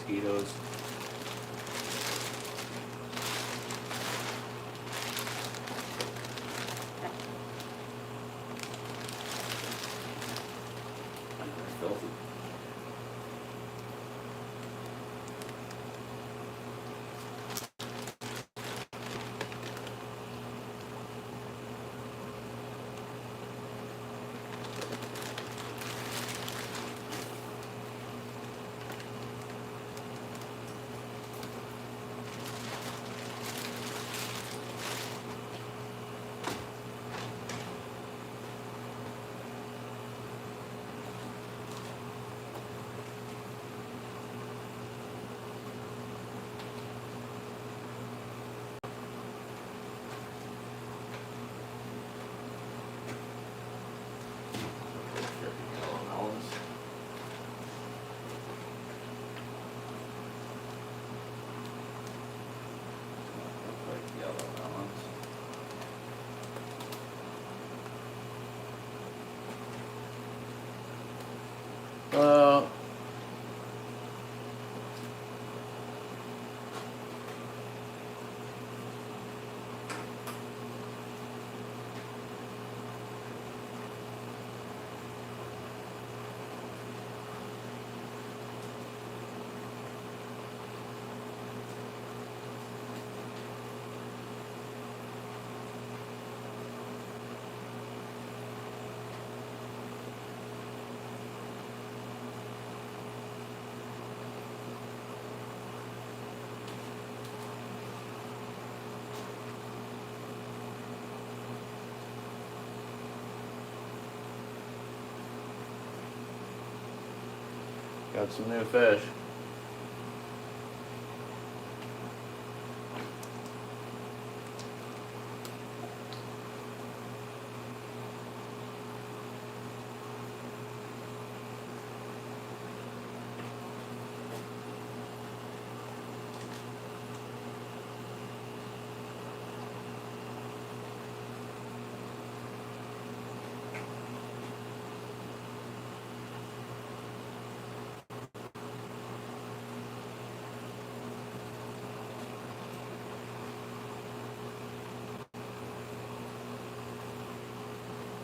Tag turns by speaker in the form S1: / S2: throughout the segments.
S1: mosquitoes. They're filthy. Yellow melons. Look like yellow melons. Well, got some new fish.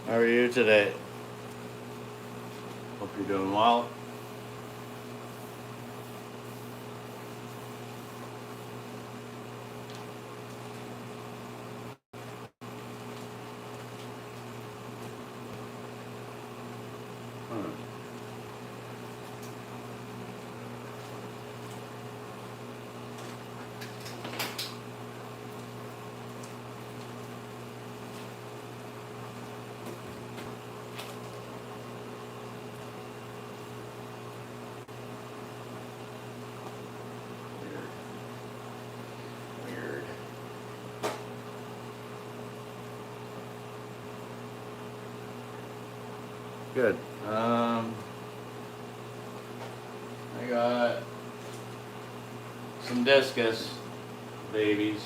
S1: How are you today? Hope you're doing well. Weird. Good. I got some discus babies,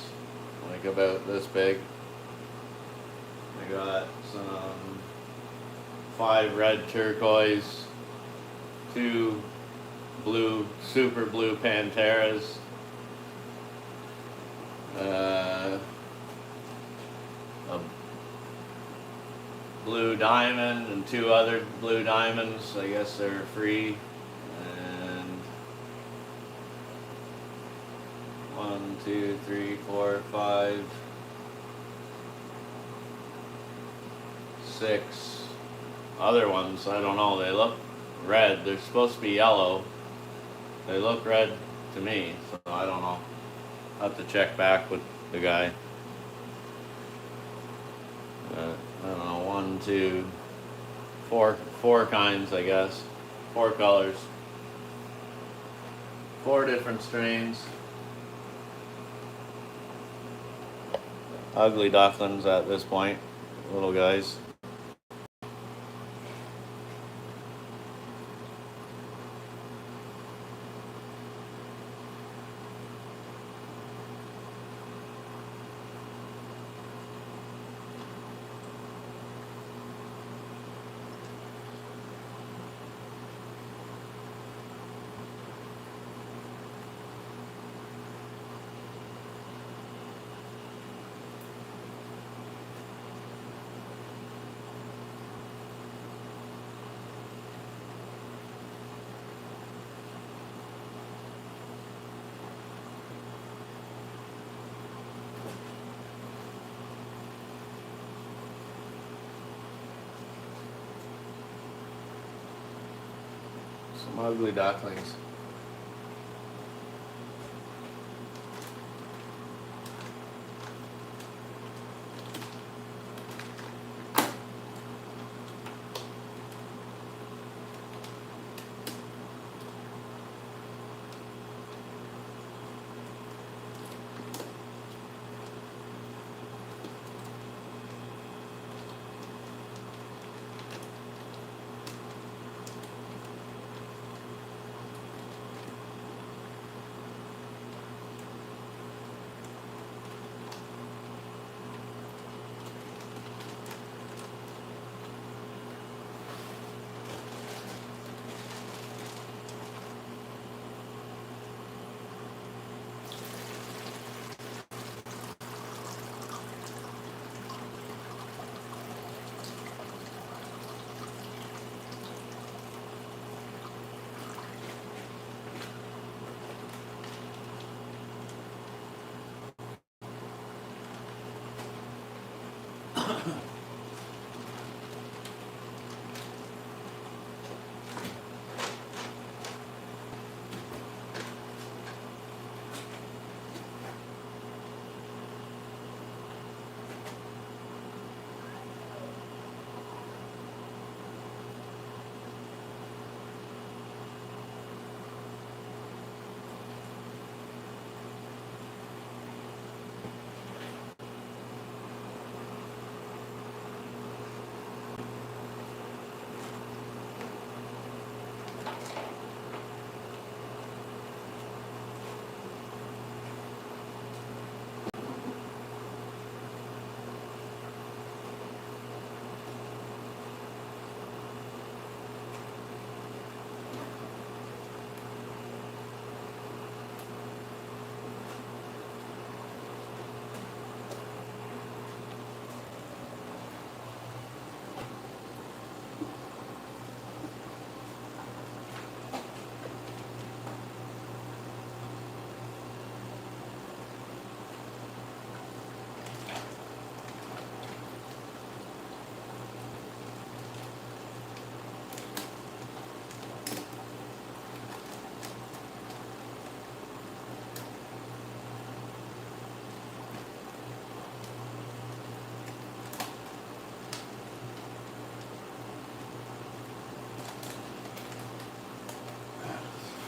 S1: like about this big. I got some 5 red turquoise, 2 blue, super blue Panteras, a blue diamond and 2 other blue diamonds. I guess they're free. And 1, 2, 3, 4, 5, 6 other ones. I don't know. They look red. They're supposed to be yellow. They look red to me, so I don't know. I'll have to check back with the guy. I don't know, 1, 2, 4 kinds, I guess. 4 colors. 4 different strains. Ugly ducklings at this point, little guys. Some ugly ducklings.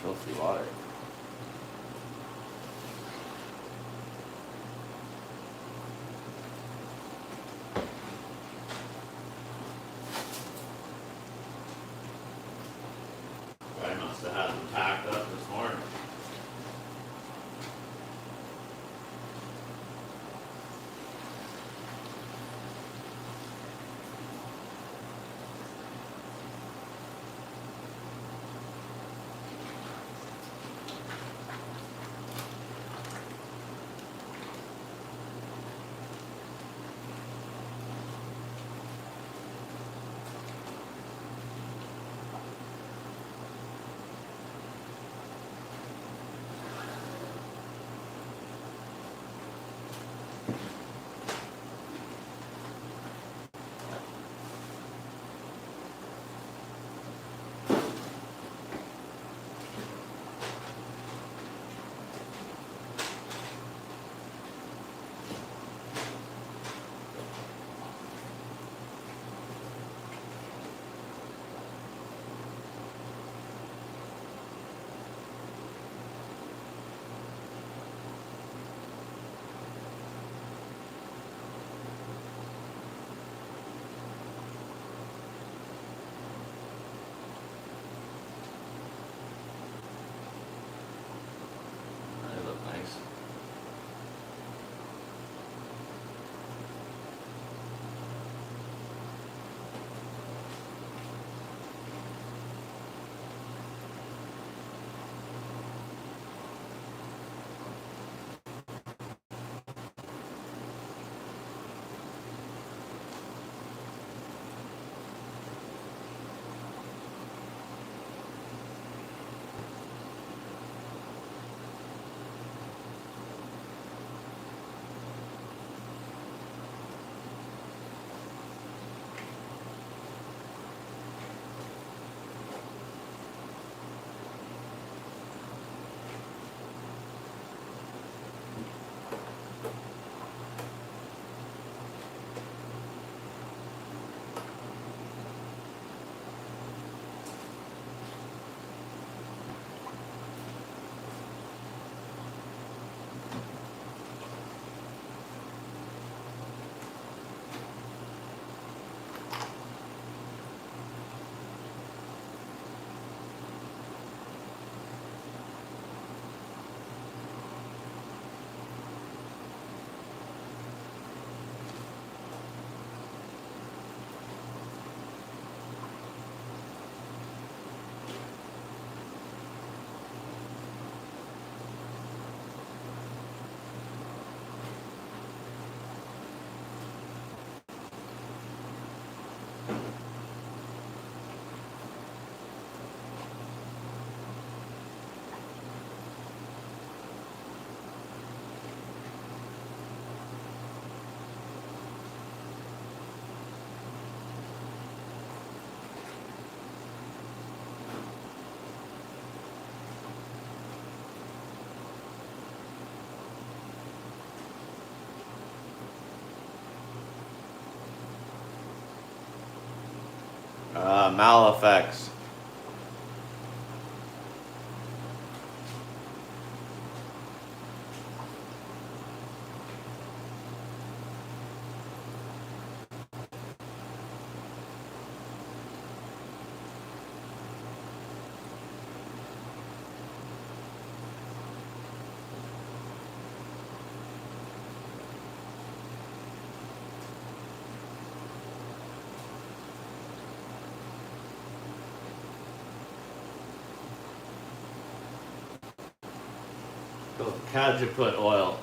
S1: Filthy water. I must have had them packed up this morning. Malifex. Cajeput oil.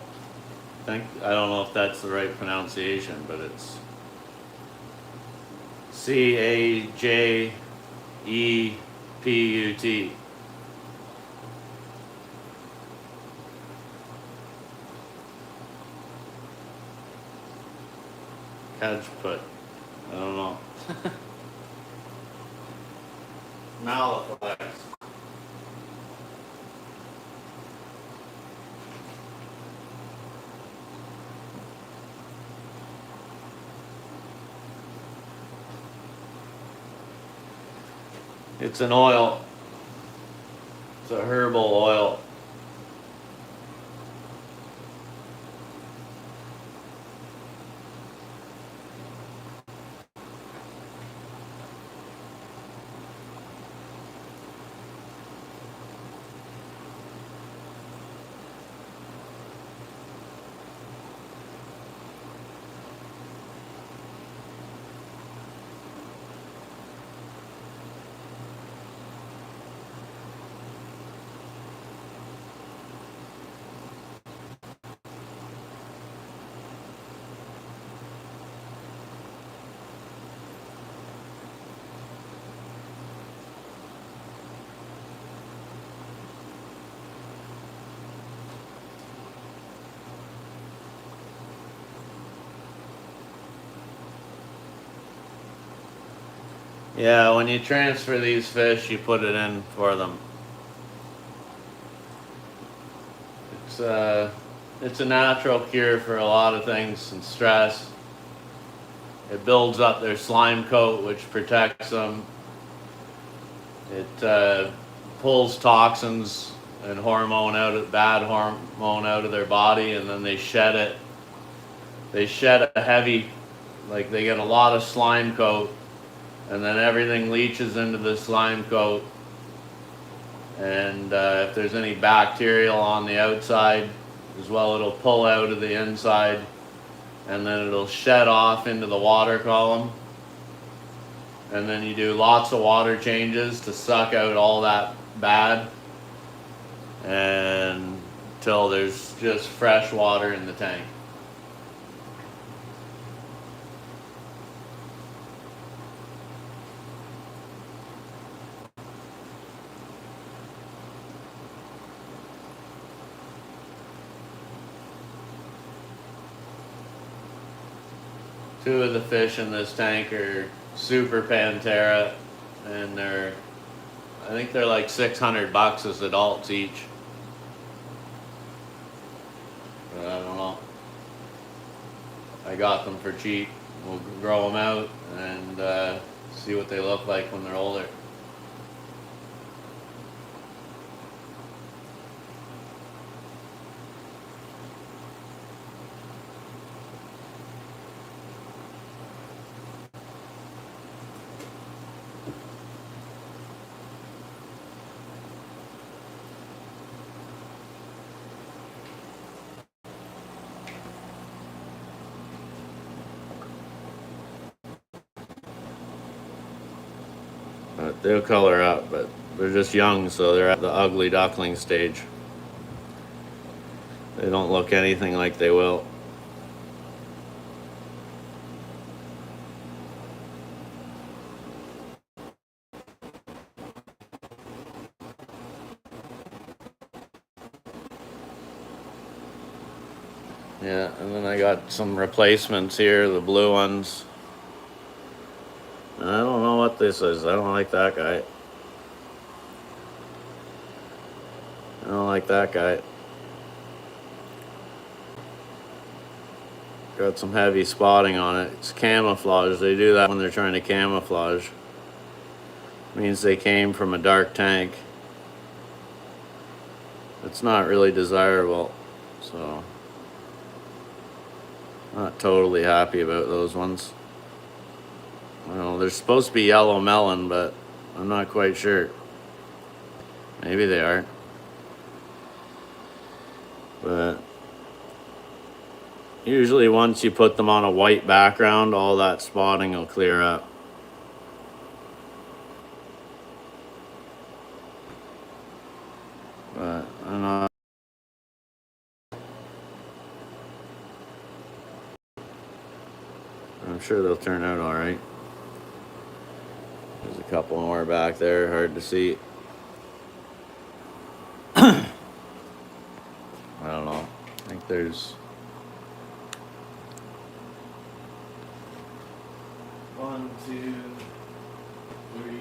S1: I don't know if that's the right pronunciation, but it's Cajeput. Cajeput. I don't know. Malifex. It's an oil. It's a herbal oil. Yeah, when you transfer these fish, you put it in for them. It's a natural cure for a lot of things and stress. It builds up their slime coat, which protects them. It pulls toxins and bad hormone out of their body, and then they shed it. They shed a heavy, like they get a lot of slime coat, and then everything leaches into the slime coat. And if there's any bacterial on the outside as well, it'll pull out of the inside, and then it'll shed off into the water column. And then you do lots of water changes to suck out all that bad, and until there's just fresh water in the tank. Two of the fish in this tank are Super Pantera, and I think they're like $600 as adults each. But I don't know. I got them for cheap. We'll grow them out and see what they look like when they're older. They'll color up, but they're just young, so they're at the ugly duckling stage. They don't look anything like they will. Yeah, and then I got some replacements here, the blue ones. I don't know what this is. I don't like that guy. I don't like that guy. Got some heavy spotting on it. It's camouflage. They do that when they're trying to camouflage. Means they came from a dark tank. It's not really desirable, so not totally happy about those ones. Well, they're supposed to be yellow melon, but I'm not quite sure. Maybe they are. But usually once you put them on a white background, all that spotting will clear up. But I'm not. I'm sure they'll turn out all right. There's a couple more back there, hard to see. I don't know. I think there's 1, 2, 3,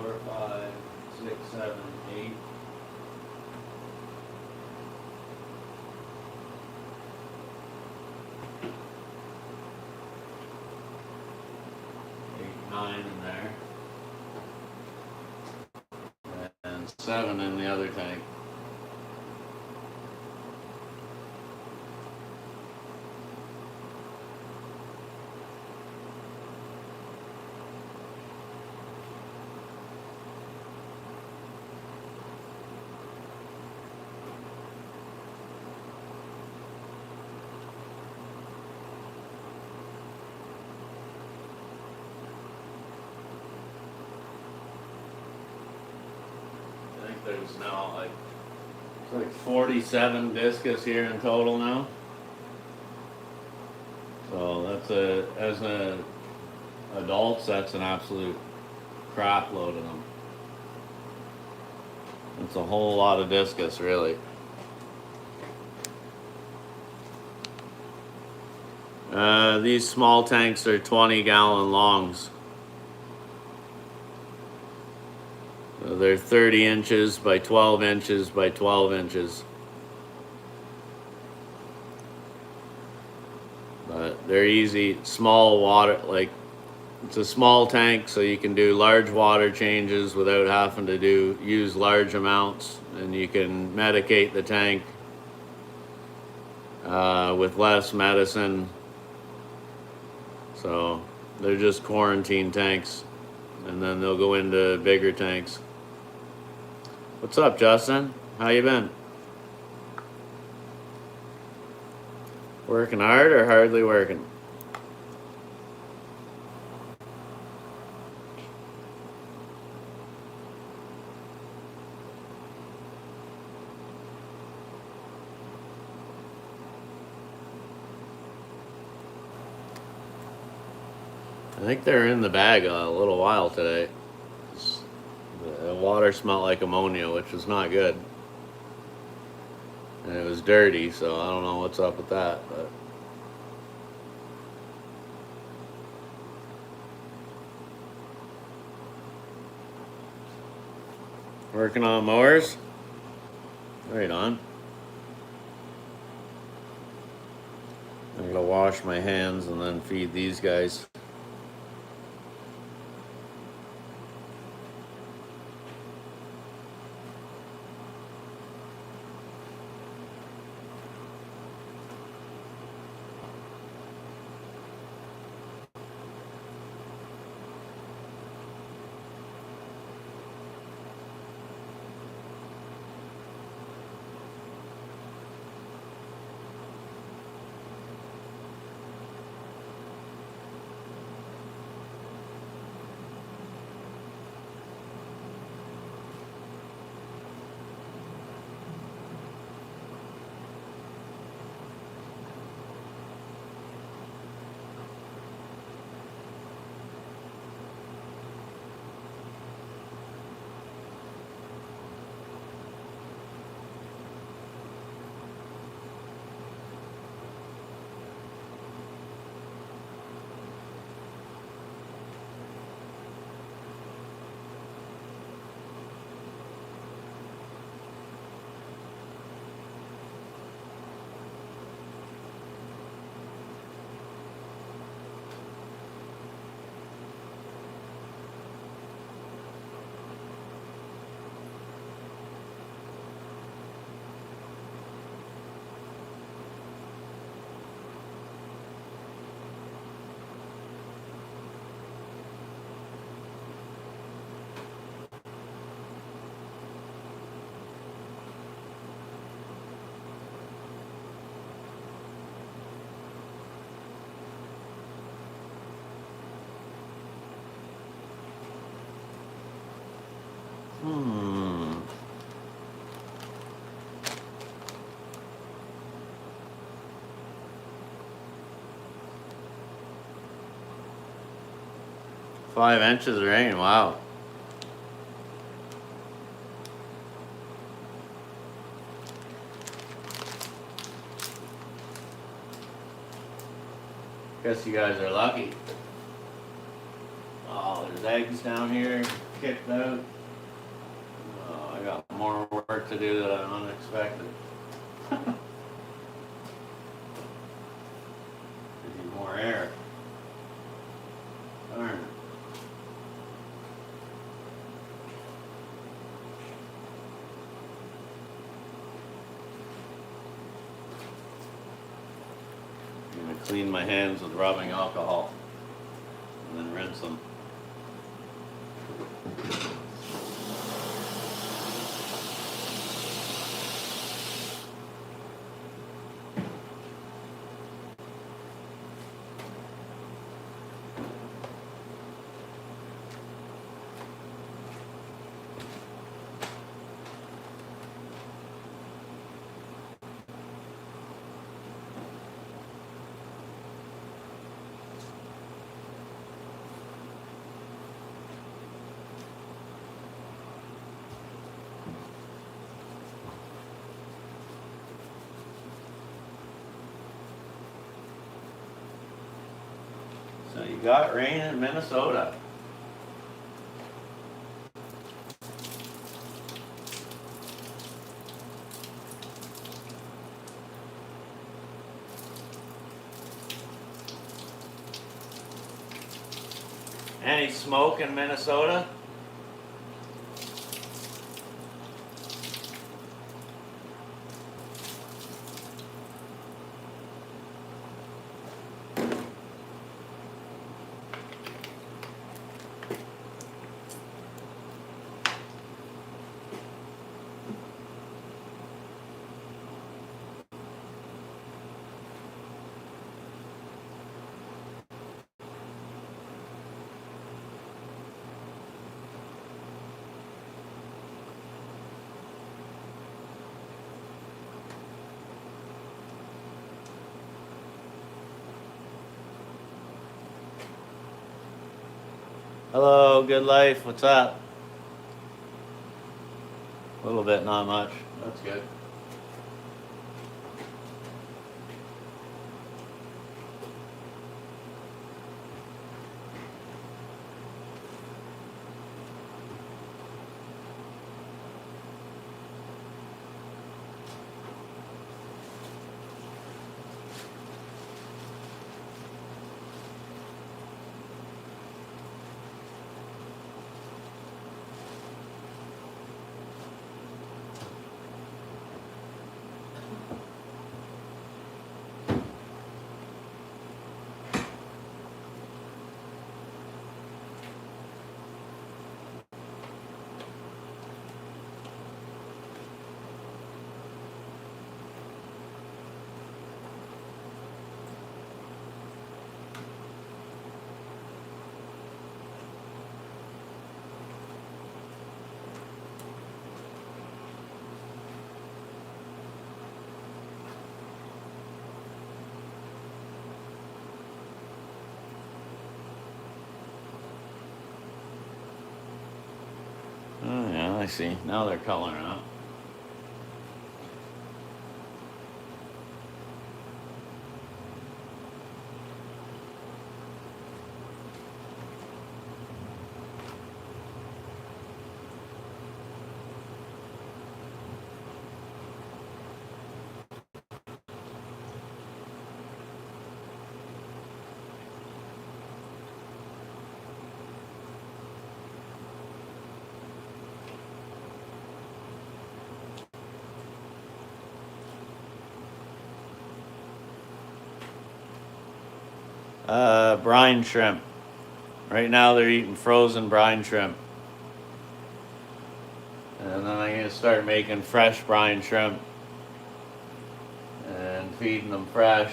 S1: 4, 5, 6, 7, 8. Nine in there, and 7 in the other tank. I think there's now like 47 discus here in total now. So that's as adults, that's an absolute crap load of them. It's a whole lot of discus, really. These small tanks are 20-gallon longs. So they're 30 inches by 12 inches by 12 inches. But they're easy, small water, like it's a small tank, so you can do large water changes without having to use large amounts, and you can medicate the tank with less medicine. So they're just quarantine tanks, and then they'll go into bigger tanks. What's up, Justin? How you been? Working hard or hardly working? I think they're in the bag a little while today. The water smelled like ammonia, which was not good. And it was dirty, so I don't know what's up with that, but working on mowers? Right on. I'm gonna wash my hands and then feed these guys. Hmm. Five inches of rain, wow. Guess you guys are lucky. Oh, there's eggs down here, kicked out. Oh, I got more work to do that I unexpected. Need more air. Darn it. I'm gonna clean my hands with rubbing alcohol and then rinse them. So you got rain in Minnesota. Any smoke in Minnesota? Hello, good life. What's up? A little bit, not much. That's good. Oh yeah, I see. Now they're coloring up. Brine shrimp. Right now they're eating frozen brine shrimp. And then I'm gonna start making fresh brine shrimp and feeding them fresh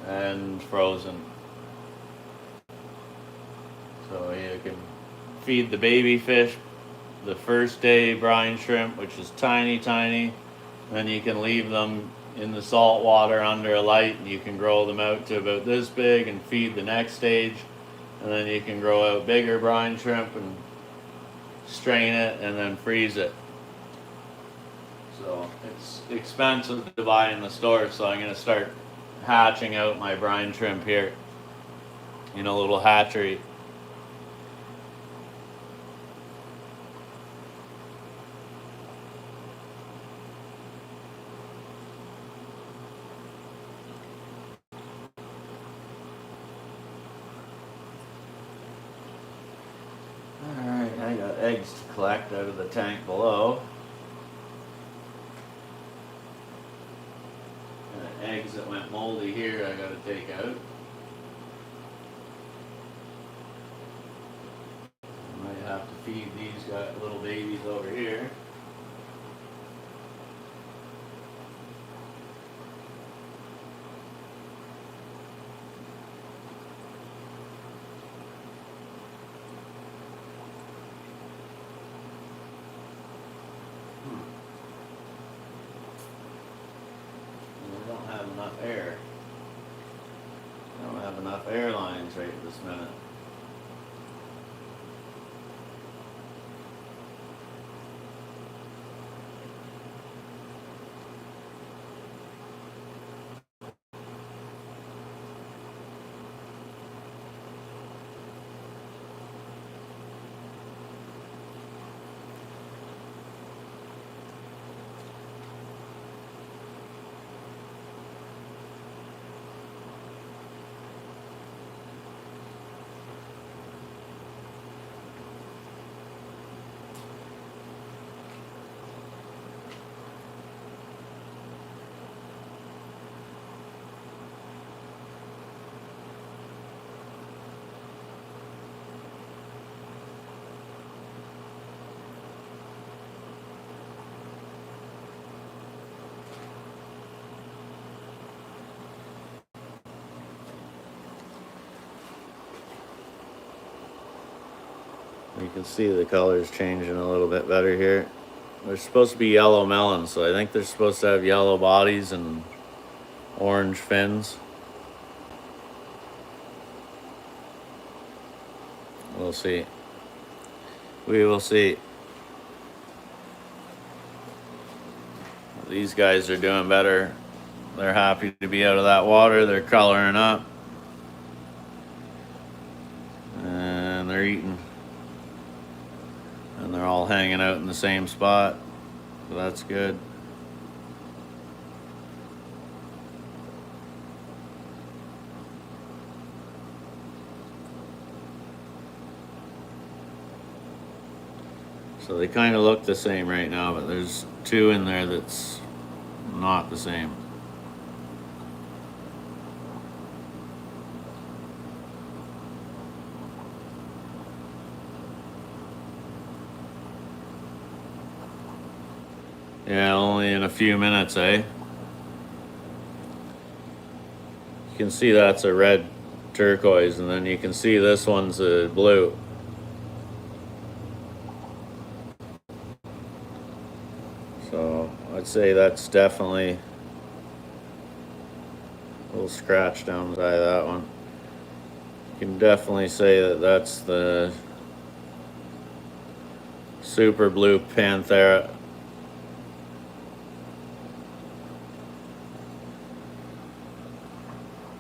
S1: and frozen. So you can feed the baby fish the first day brine shrimp, which is tiny, tiny. Then you can leave them in the salt water under a light, and you can grow them out to about this big and feed the next stage. And then you can grow out bigger brine shrimp and strain it and then freeze it. So it's expensive to buy in the store, so I'm gonna start hatching out my brine shrimp here in a little hatchery. Alright, I got eggs to collect out of the tank below. And eggs that went moldy here I gotta take out. I might have to feed these little babies over here. Enough air. I don't have enough air lines right this minute. You can see the colors changing a little bit better here. They're supposed to be yellow melons, so I think they're supposed to have yellow bodies and orange fins. We'll see. We will see. These guys are doing better. They're happy to be out of that water. They're coloring up. And they're eating. And they're all hanging out in the same spot. So that's good. So they kind of look the same right now, but there's two in there that's not the same. Yeah, only in a few minutes, eh? You can see that's a red turquoise, and then you can see this one's a blue. So I'd say that's definitely a little scratch down the side of that one. You can definitely say that that's the super blue Panthera.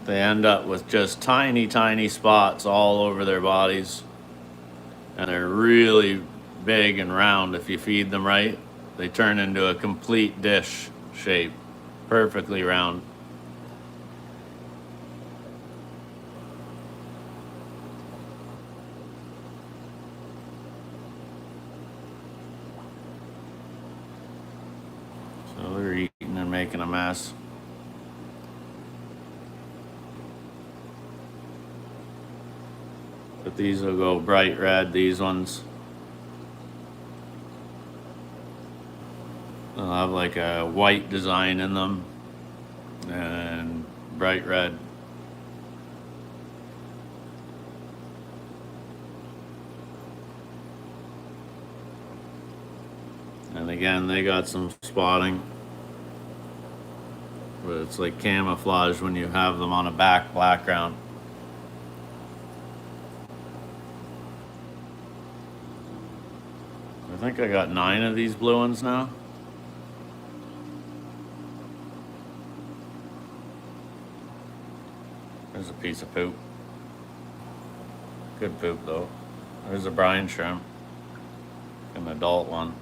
S1: They end up with just tiny, tiny spots all over their bodies. And they're really big and round if you feed them right. They turn into a complete dish shape, perfectly round. So they're eating and making a mess. But these will go bright red, these ones. They'll have like a white design in them and bright red. again, they got some spotting, but it's like camouflage when you have them on a background. I think I got 9 of these blue ones now. There's a piece of poop. Good poop though. There's a brine shrimp. An adult one.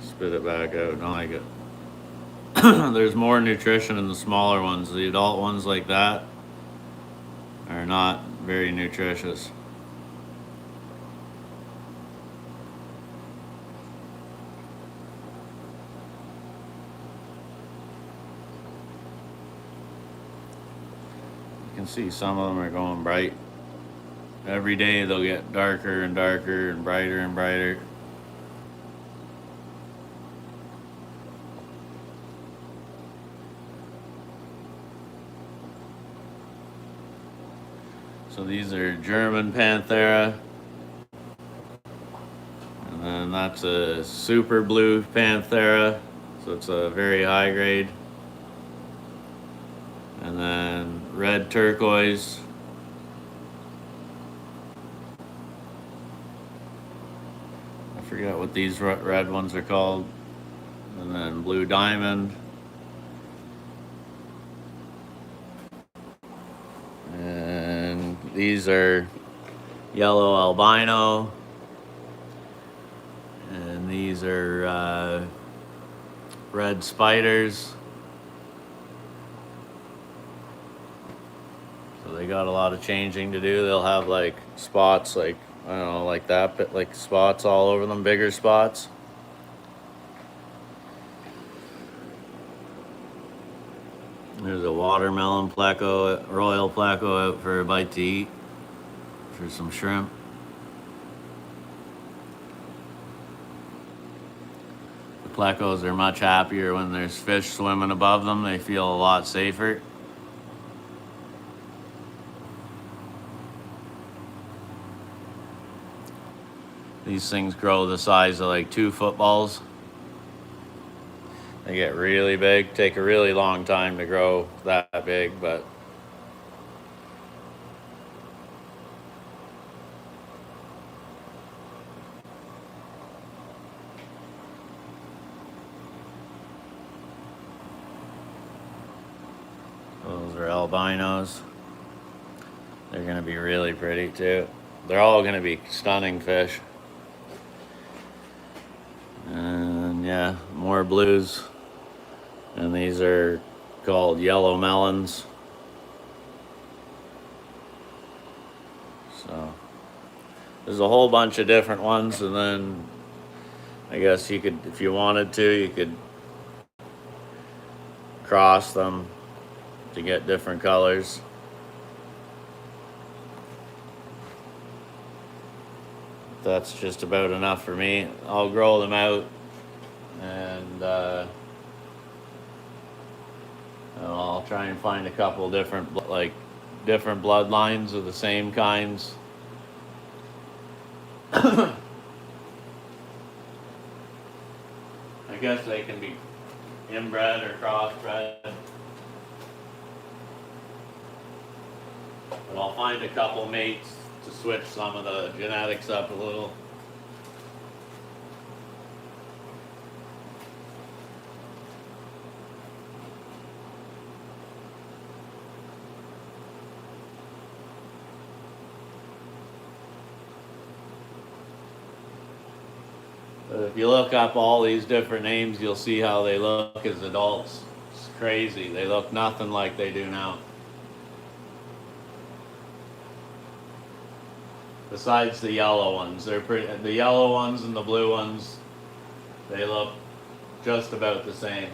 S1: Spit it back out. Don't like it. There's more nutrition in the smaller ones. The adult ones like that are not very nutritious. You can see some of them are going bright. Every day they'll get darker and darker and brighter and brighter. So these are German Panthera. And then that's a super blue Panthera. So it's a very high grade. And then red turquoise. I forget what these red ones are called. And then blue diamond. And these are yellow albino. And these are red spiders. So they got a lot of changing to do. They'll have like spots, like, I don't know, like that, but like spots all over them, bigger spots. There's a watermelon pleco, royal pleco out for a bite to eat for some shrimp. The plecos are much happier when there's fish swimming above them. They feel a lot safer. These things grow the size of like 2 footballs. They get really big, take a really long time to grow that big, but those are albinos. They're gonna be really pretty too. They're all gonna be stunning fish. And yeah, more blues. And these are called yellow melons. So there's a whole bunch of different ones, and then I guess you could, if you wanted to, you could cross them to get different colors. That's just about enough for me. I'll grow them out, and I'll try and find a couple different different bloodlines of the same kinds. I guess they can be inbred or crossbred. But I'll find a couple mates to switch some of the genetics up a little. But if you look up all these different names, you'll see how they look as adults. It's crazy. They look nothing like they do now. Besides the yellow ones, they're pretty. The yellow ones and the blue ones, they look just about the same.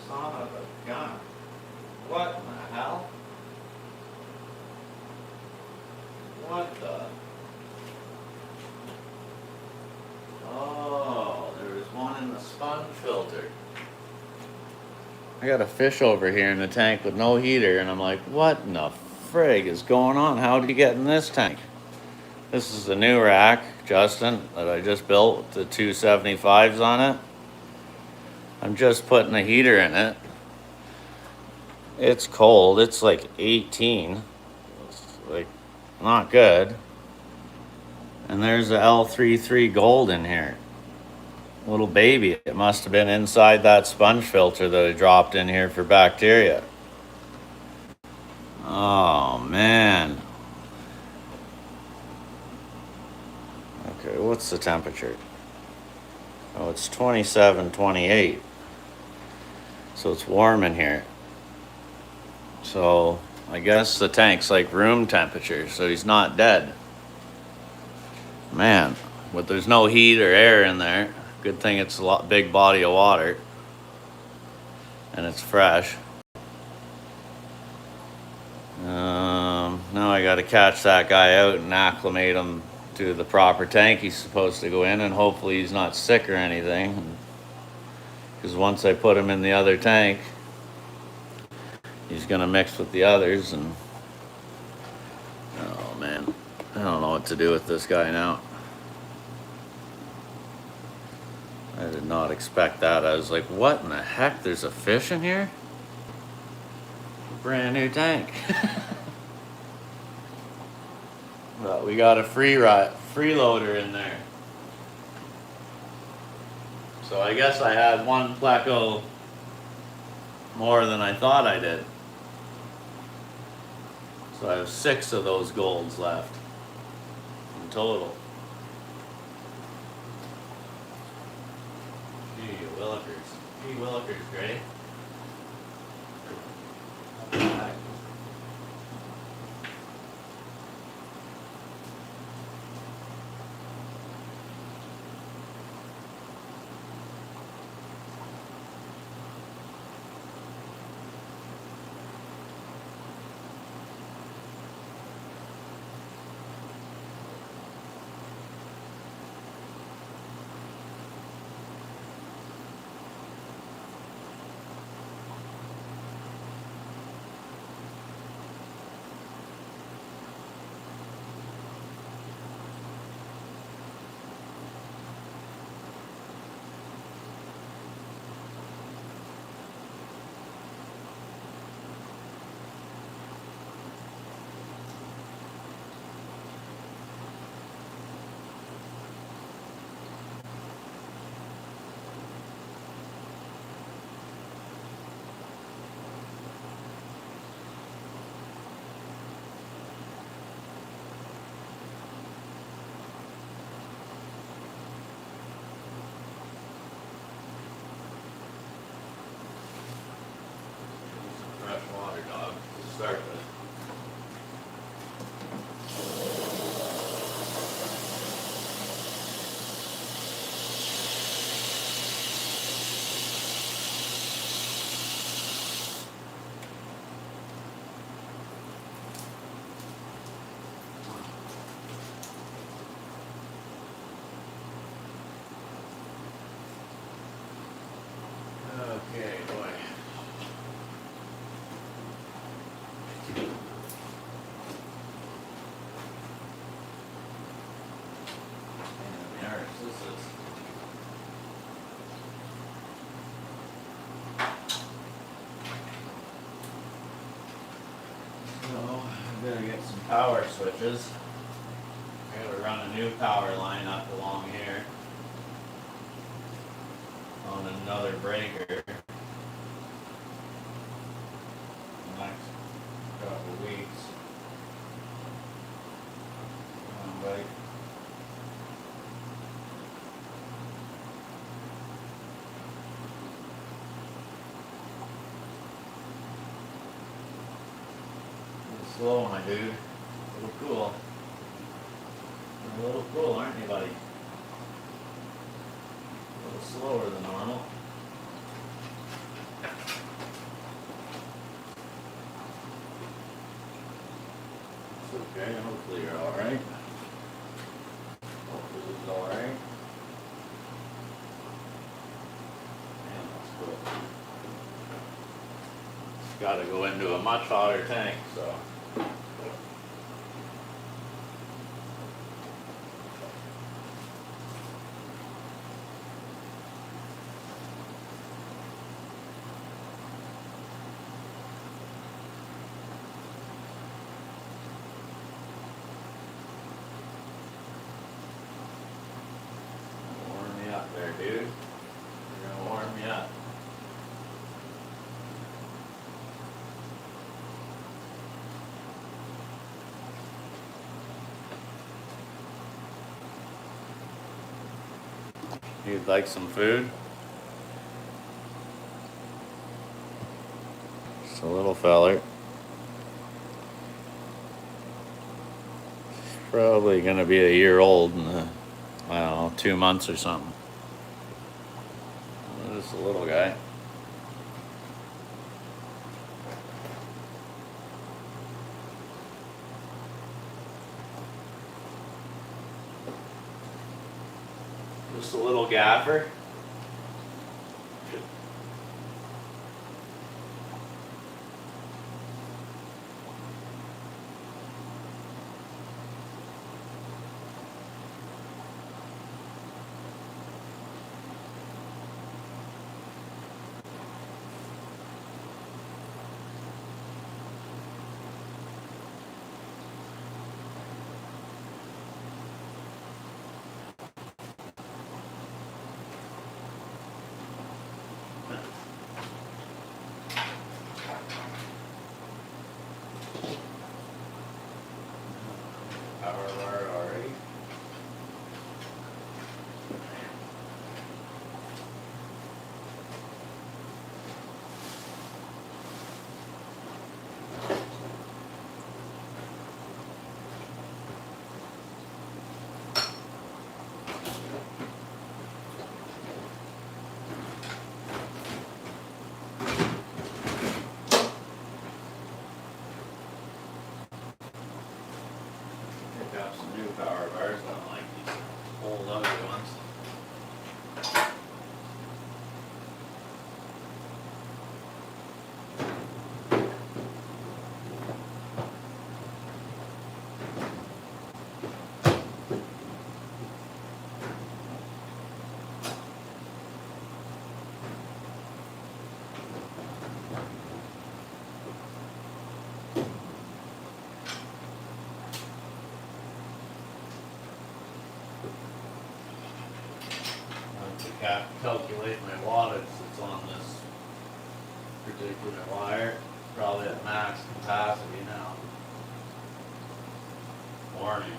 S1: Son of a gun. What in the hell? What the? Oh, there was one in the sponge filter. I got a fish over here in the tank with no heater, and I'm like, what in the frig is going on? How did you get in this tank? This is the new rack, Justin, that I just built with the 275s on it. I'm just putting a heater in it. It's cold. It's like 18. It's like not good. And there's a L33 Gold in here. Little baby. It must have been inside that sponge filter that I dropped in here for bacteria. Oh, man. Okay, what's the temperature? Oh, it's 27, 28. So it's warm in here. So I guess the tank's like room temperature, so he's not dead. Man, but there's no heat or air in there. Good thing it's a big body of water. And it's fresh. Now I gotta catch that guy out and acclimate him to the proper tank he's supposed to go in, and hopefully he's not sick or anything. Because once I put him in the other tank, he's gonna mix with the others, and oh man, I don't know what to do with this guy now. I did not expect that. I was like, what in the heck? There's a fish in here? Brand new tank. But we got a freeloader in there. So I guess I had one pleco more than I thought I did. So I have 6 of those golds left in total. Gee willikers. Gee willikers, Gray. Fresh water, dog, to start with. Okay, boy. This is. So, I better get some power switches. I gotta run a new power line up along here on another breaker the next couple weeks. Come on, buddy. Slow, my dude. A little cool. You're a little cool, aren't you, buddy? A little slower than normal. okay. Hopefully you're alright. Hopefully it's alright. Man, that's good. It's gotta go into a much hotter tank, so. Warm me up there, dude. You're gonna warm me up. You'd like some food? Just a little feller. Probably gonna be a year old in I don't know, 2 months or something. Just a little guy. Just a little gaffer. Power bar already. Pick up some new power bars. I don't like these old ugly ones. Calculate my wattage that's on this particular wire. Probably at max capacity now. Warning.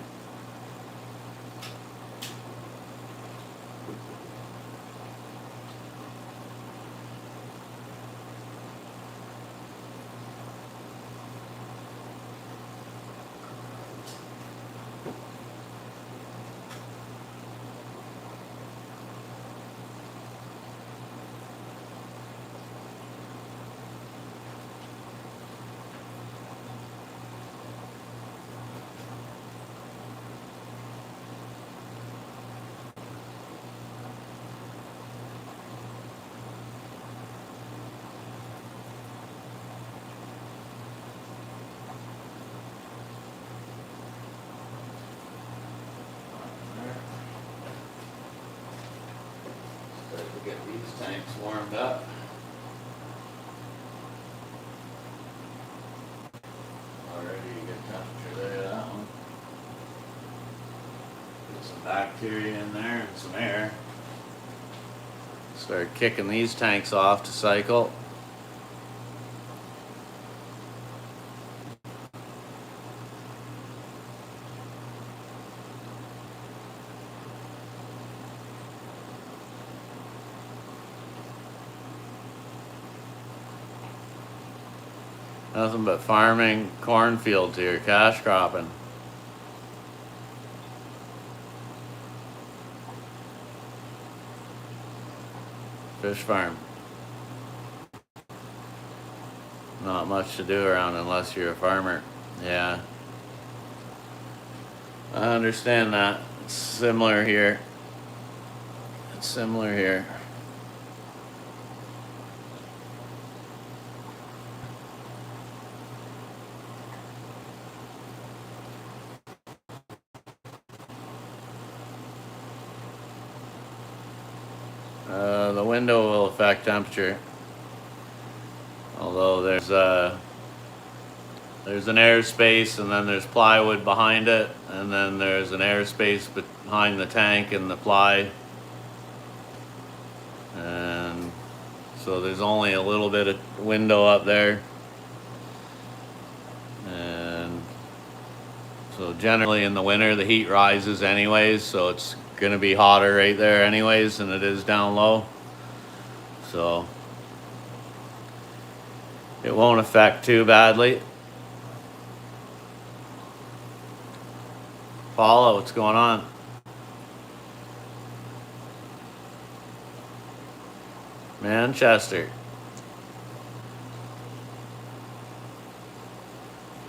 S1: Start to get these tanks warmed up. Already a good temperature there, that one. Get some bacteria in there and some air. Start kicking these tanks off to cycle. Nothing but farming cornfields here, cash cropping. Fish farm. Not much to do around unless you're a farmer. Yeah. I understand that. It's similar here. It's similar here. The window will affect temperature. Although there's an airspace, and then there's plywood behind it, and then there's an airspace behind the tank and the ply. And so there's only a little bit of window up there. And so generally in the winter the heat rises anyways, so it's gonna be hotter right there anyways than it is down low. So it won't affect too badly. Paula, what's going on? Manchester.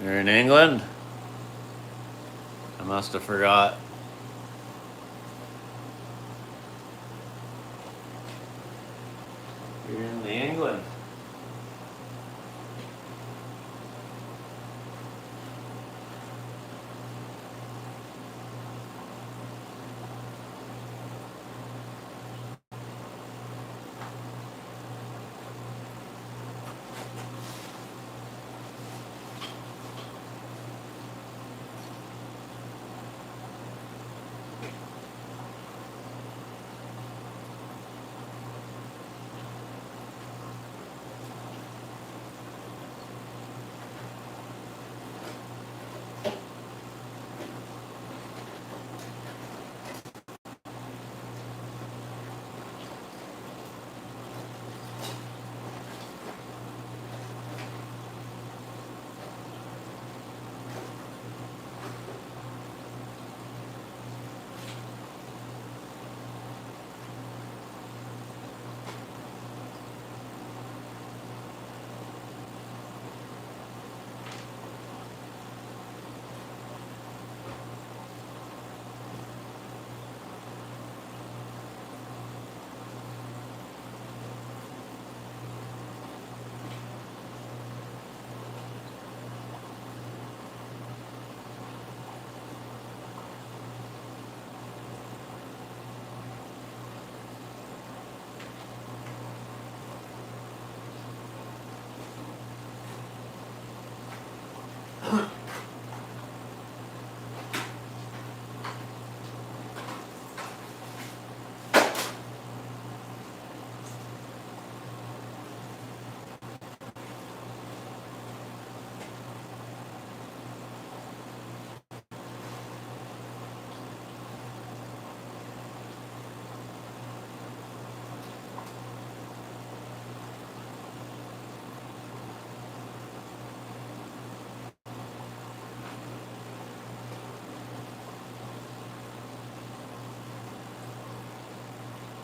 S1: You're in England? I must have forgot. You're in the England.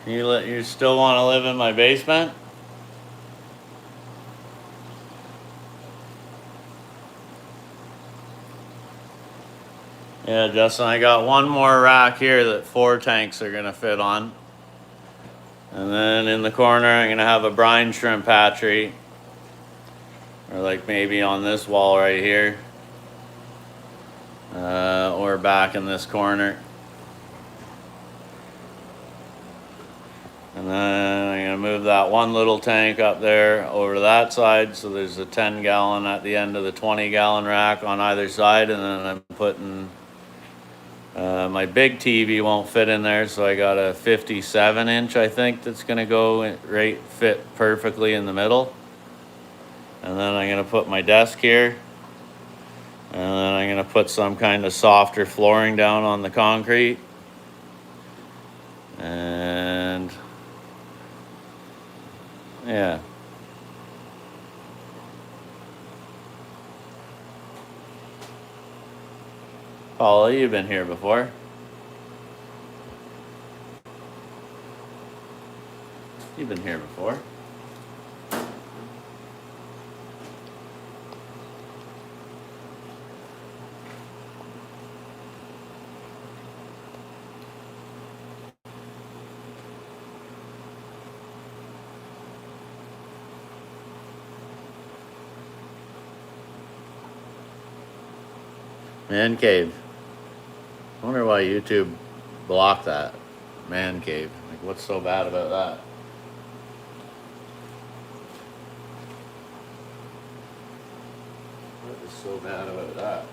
S1: You still want to live in my basement? Yeah, Justin, I got one more rack here that 4 tanks are gonna fit on. And then in the corner I'm gonna have a brine shrimp hatchery. Or like maybe on this wall right here. Or back in this corner. And then I'm gonna move that one little tank up there over to that side, so there's a 10 gallon at the end of the 20 gallon rack on either side. And then I'm putting my big TV won't fit in there, so I got a 57 inch I think that's gonna go right fit perfectly in the middle. And then I'm gonna put my desk here, and then I'm gonna put some kind of softer flooring down on the concrete. And yeah. Paula, you've been here before. You've been here before. Man cave. I wonder why YouTube blocked that. Man cave. Like, what's so bad about that? What is so bad about that?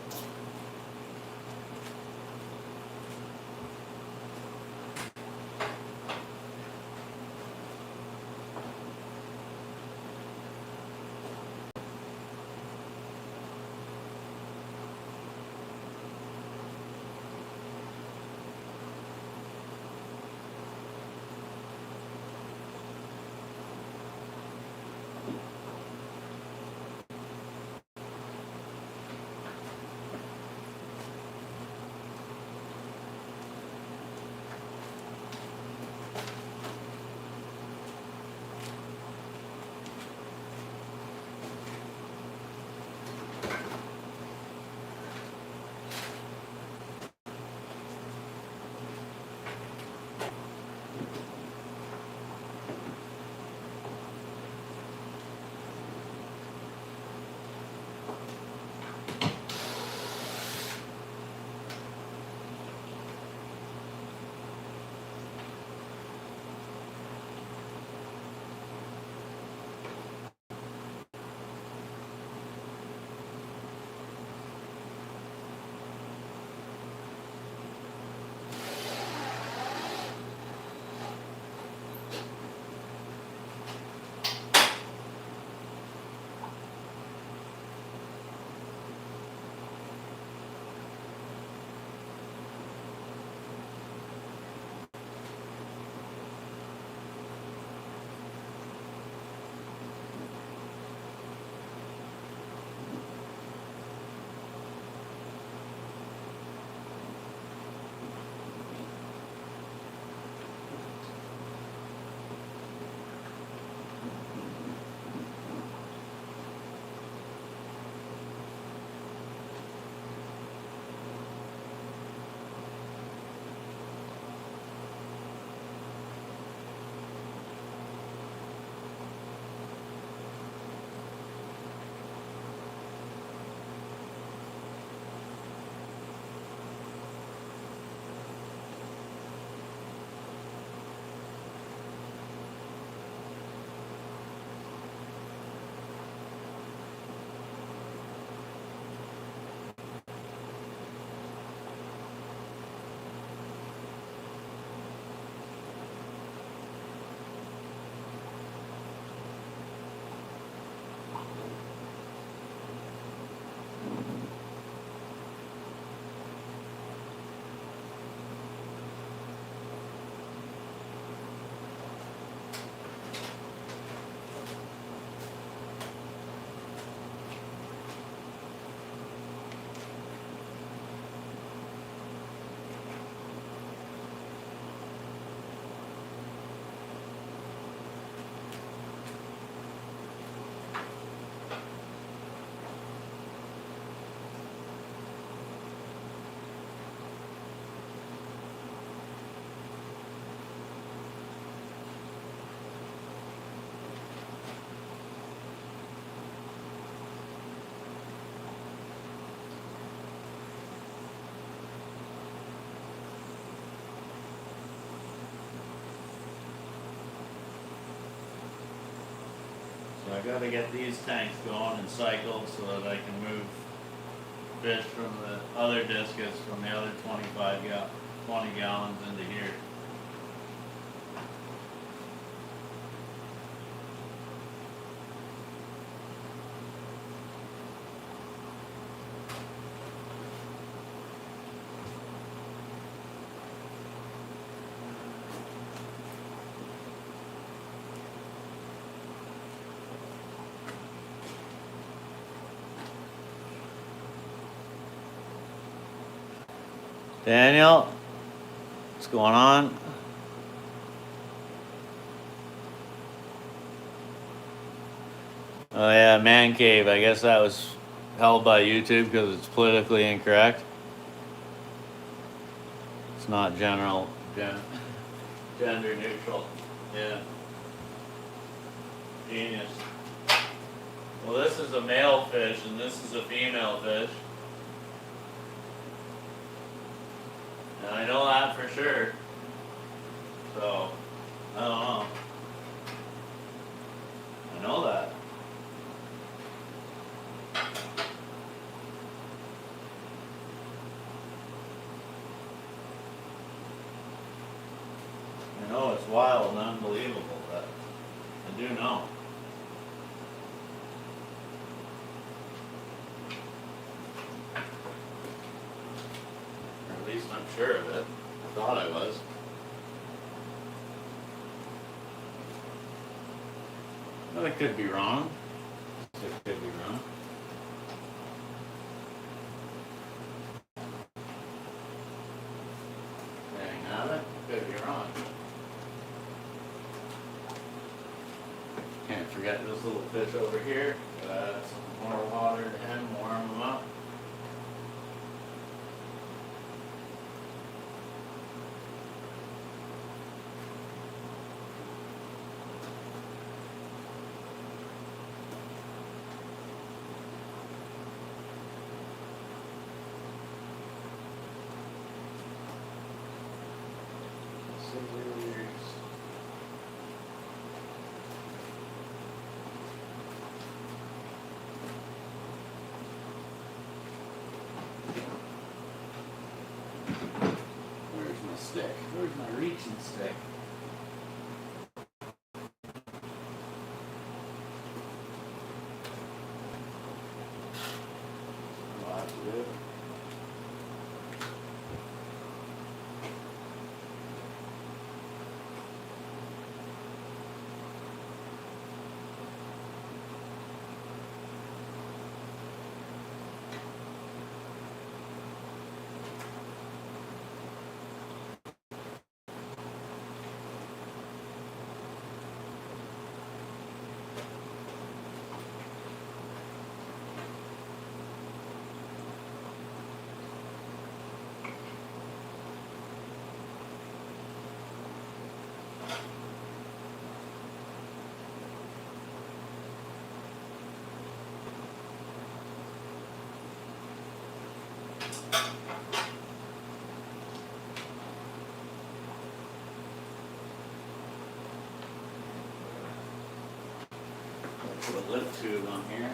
S1: So I gotta get these tanks going and cycled so that I can move fish from the other discus, from the other 20 gallons into here. Daniel, what's going on? Oh yeah, man cave. I guess that was held by YouTube because it's politically incorrect. It's not gender neutral. Yeah. Genius. Well, this is a male fish and this is a female fish. And I know that for sure. So, I don't know. I know that. I know it's wild and unbelievable, but I do know. Or at least I'm sure of it. I thought I was. But I could be wrong. I could be wrong. Dang, have it? Could be wrong. Can't forget this little fish over here. Got some more water to him, warm him up. Scissors. Where's my stick? Where's my reaching stick? I'll have to do it. Put a lip tube on here.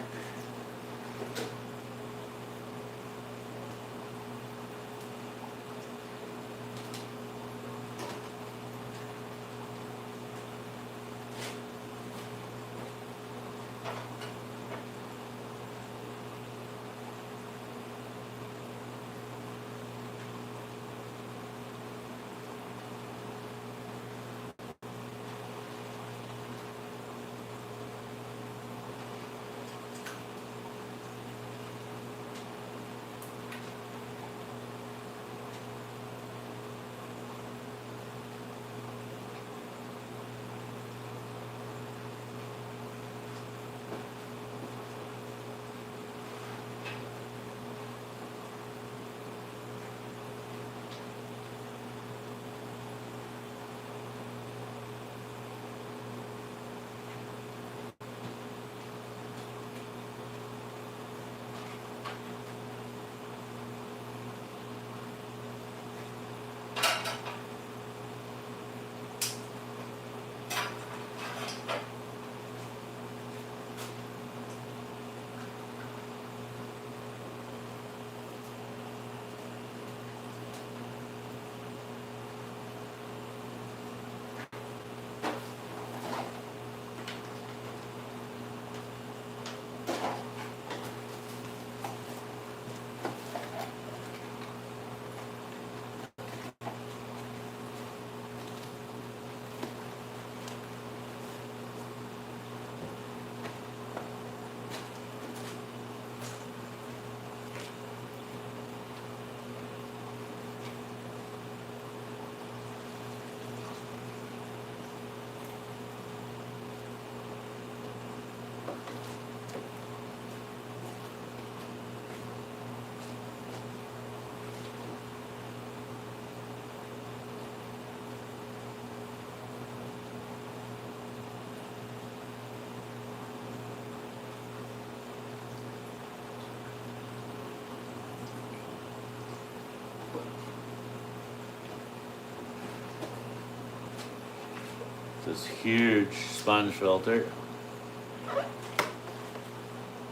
S1: This huge sponge filter.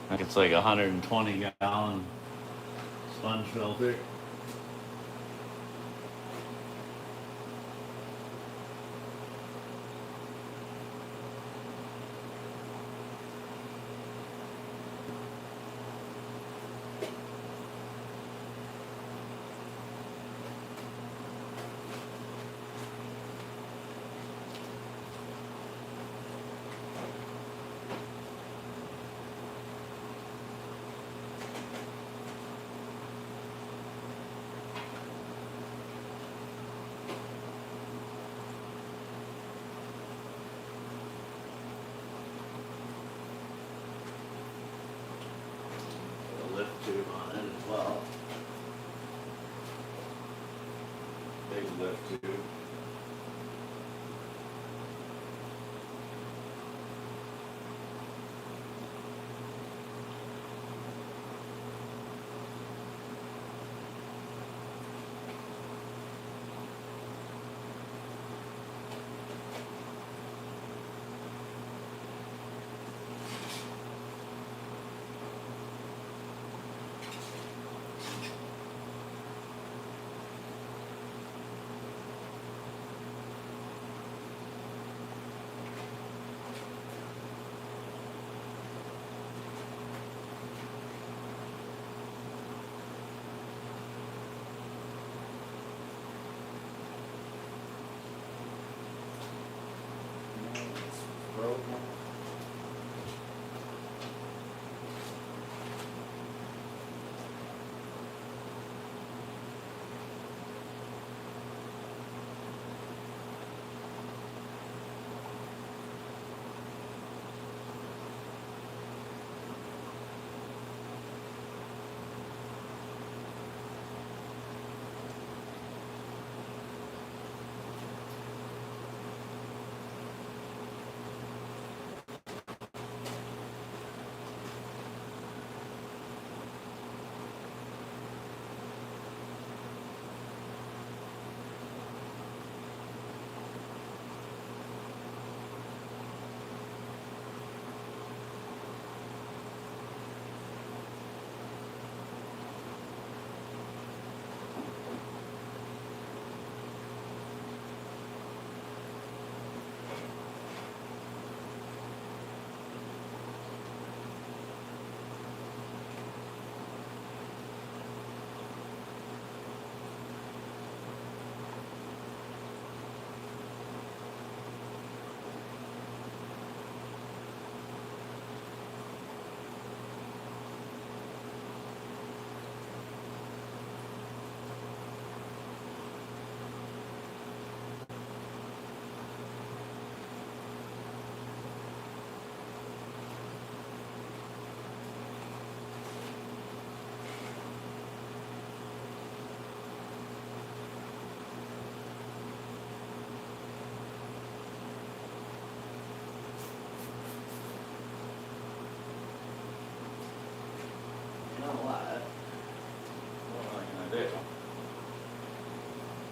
S1: I think it's like 120-gallon sponge filter. A lift tube on it as well. Big lift tube. You know what? What am I gonna do?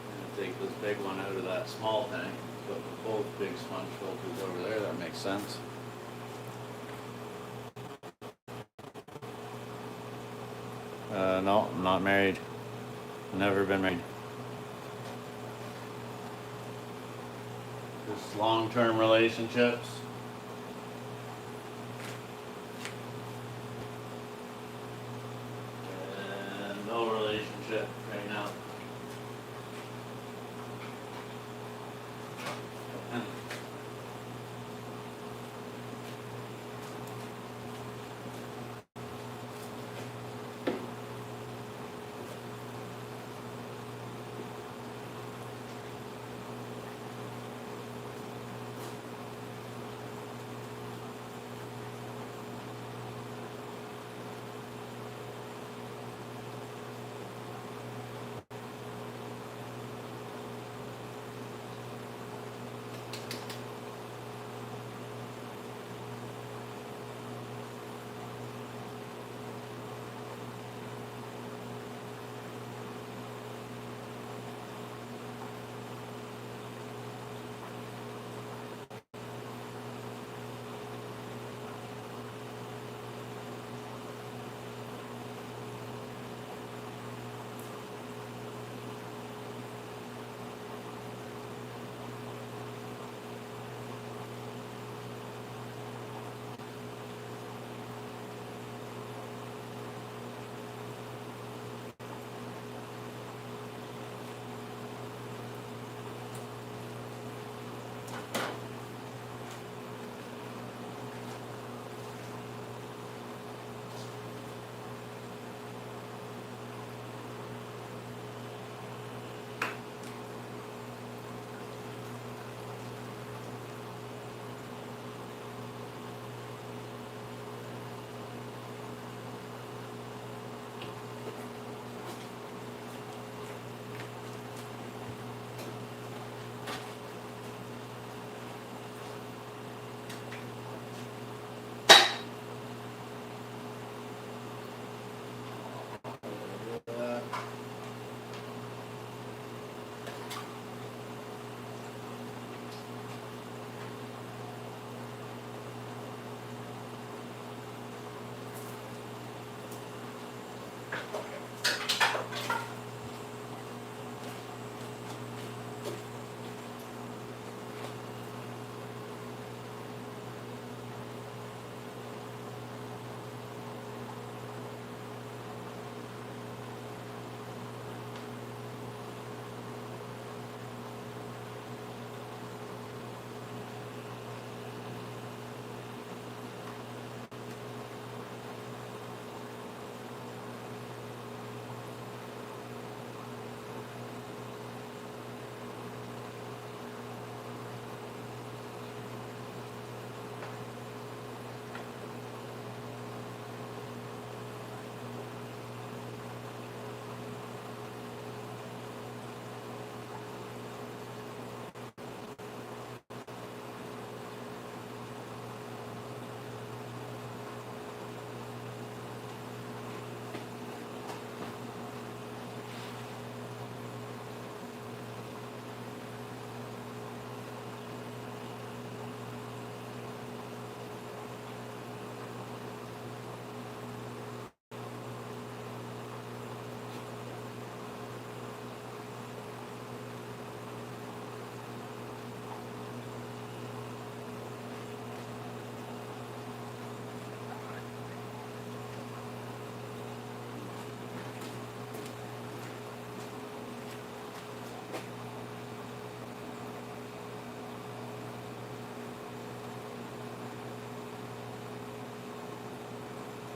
S1: I'm gonna take this big one out of that small tank, put both big sponge filters over there, that makes sense. No, I'm not married. Never been married. Just long-term relationships. And no relationship right now.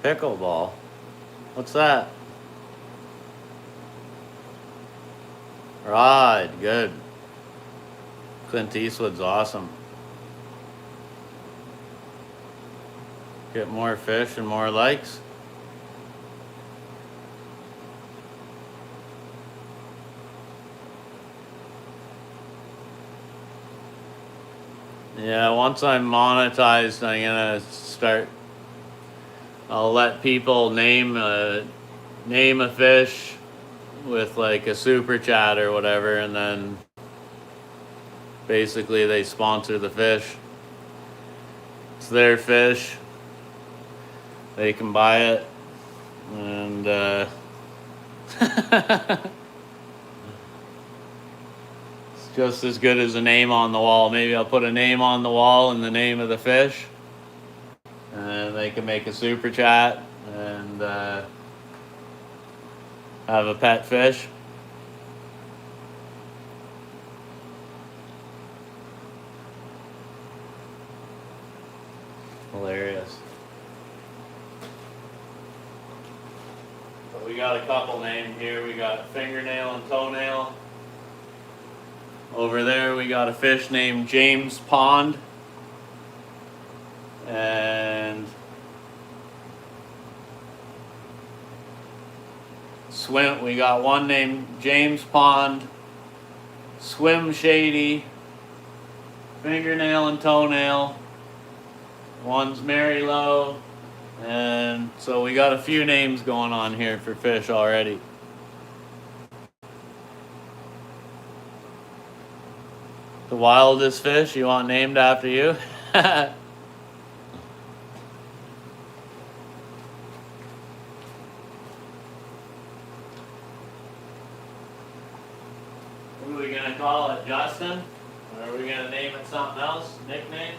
S1: Pickleball. What's that? Right, good. Clint Eastwood's awesome. Get more fish and more likes. Yeah, once I'm monetized, I'm gonna start. I'll let people name a fish with like a super chat or whatever, and then basically they sponsor the fish. It's their fish. They can buy it, and it's just as good as a name on the wall. Maybe I'll put a name on the wall and the name of the fish, and they can make a super chat and have a pet fish. Hilarious. But we got a couple named here. We got Fingernail and Toenail. Over there we got a fish named James Pond. And swim, we got one named James Pond, Swim Shady, Fingernail and Toenail. One's Mary Lowe. And so we got a few names going on here for fish already. The wildest fish you want named after you? What are we gonna call it, Justin? Or are we gonna name it something else? Nickname?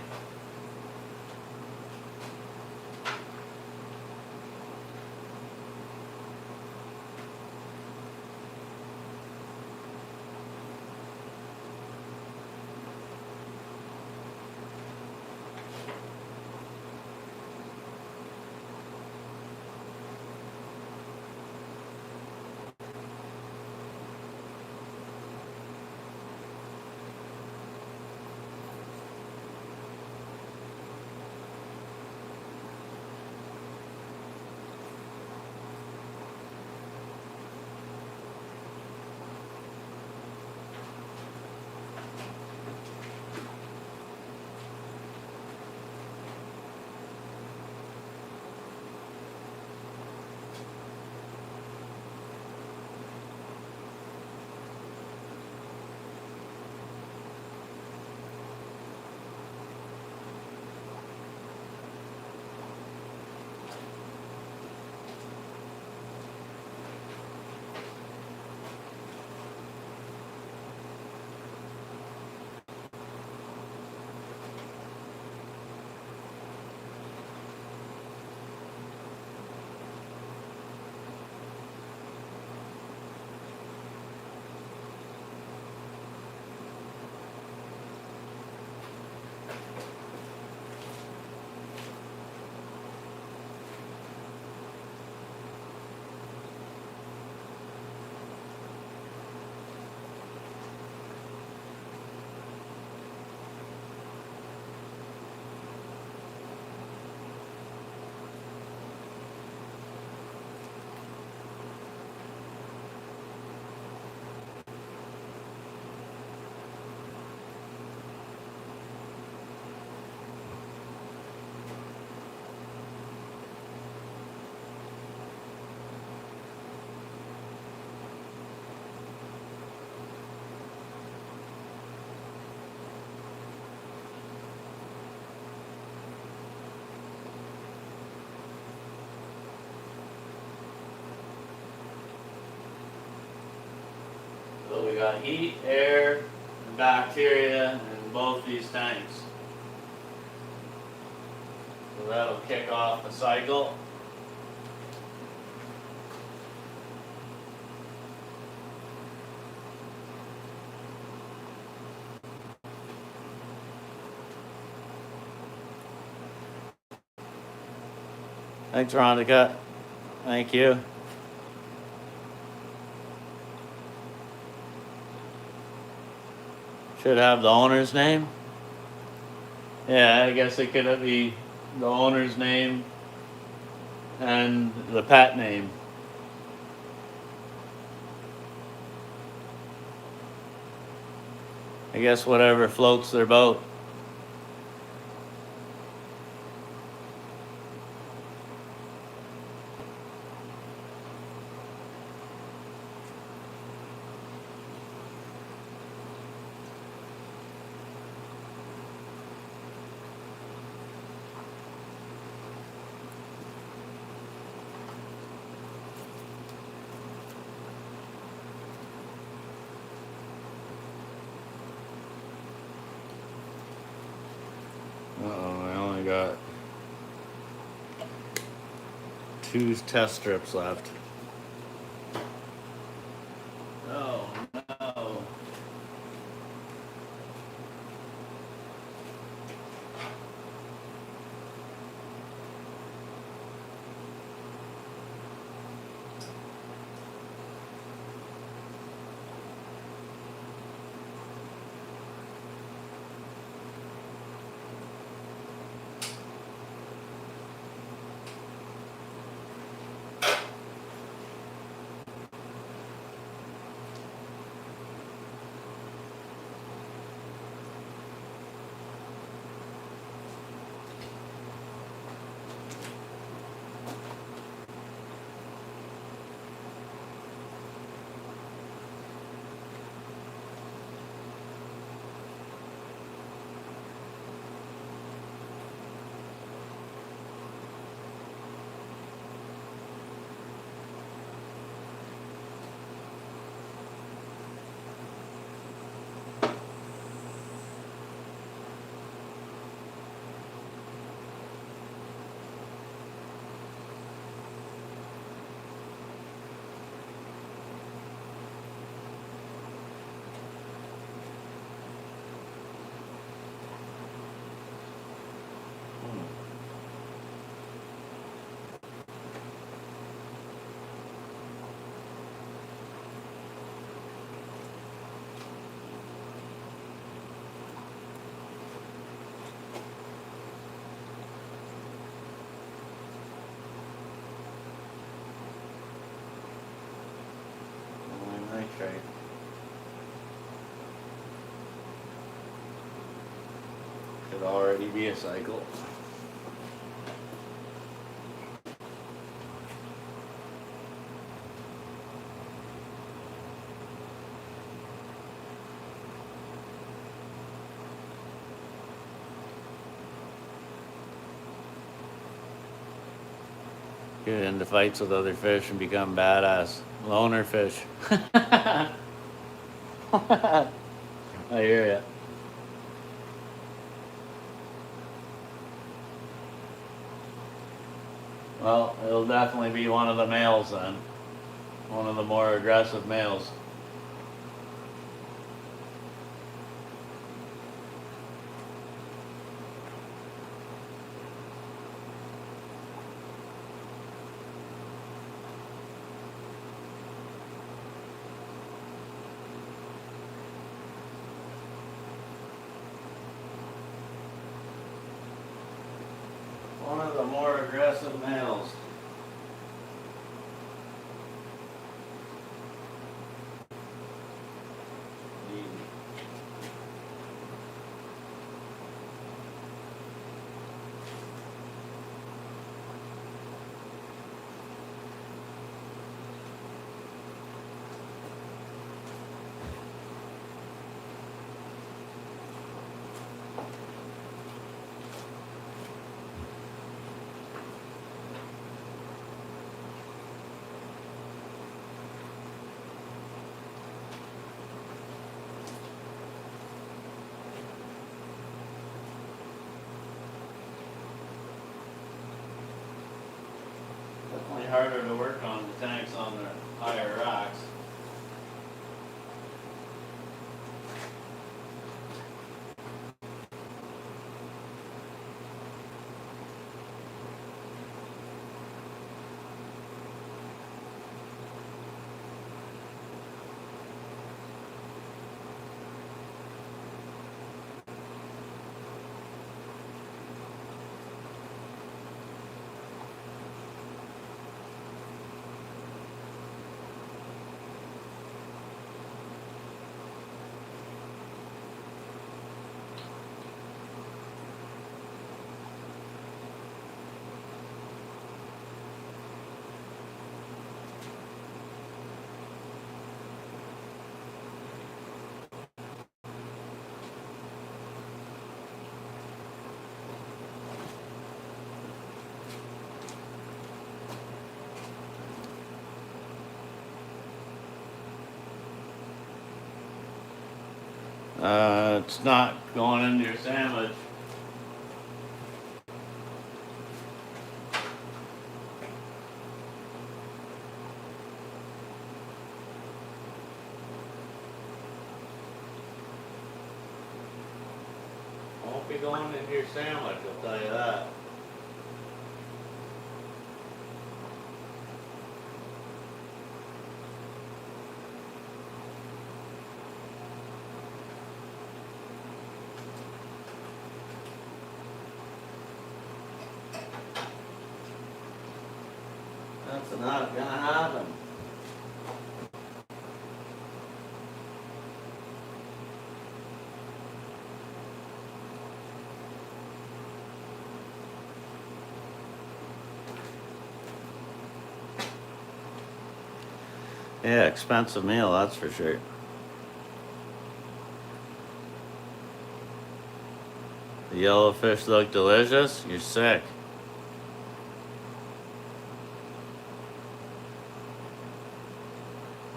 S1: So we got heat, air, and bacteria in both these tanks. So that'll kick off the cycle. Thanks, Rhonda. Thank you. Should have the owner's name. Yeah, I guess it could be the owner's name and the pet name. I guess whatever floats their boat. Uh-oh, I only got 2 test strips left. Oh no. Nitrate. Could already be a cycle. Get into fights with other fish and become badass loner fish. I hear ya. Well, it'll definitely be one of the males then. One of the more aggressive males. One of the more aggressive males. Definitely harder to work on the tanks on the higher rocks. It's not going into your sandwich. Won't be going into your sandwich, I'll tell you that. That's not gonna happen. Yeah, expensive meal, that's for sure. The yellowfish look delicious? You're sick.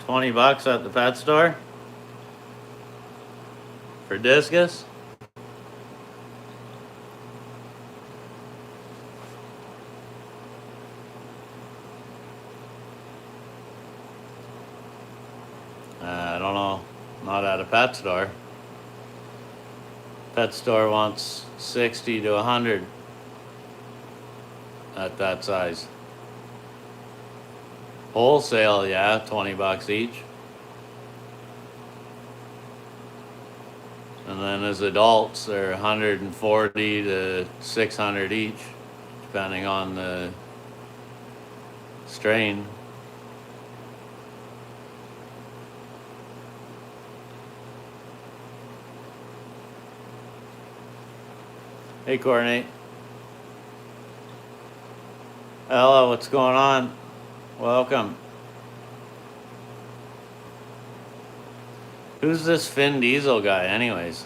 S1: $20 at the pet store? For discus? I don't know. Not at a pet store. Pet store wants 60 to 100 at that size. Wholesale, yeah, $20 each. And then as adults, they're 140 to 600 each, depending on the strain. Hey, Courtney. Hello, what's going on? Welcome. Who's this Vin Diesel guy, anyways?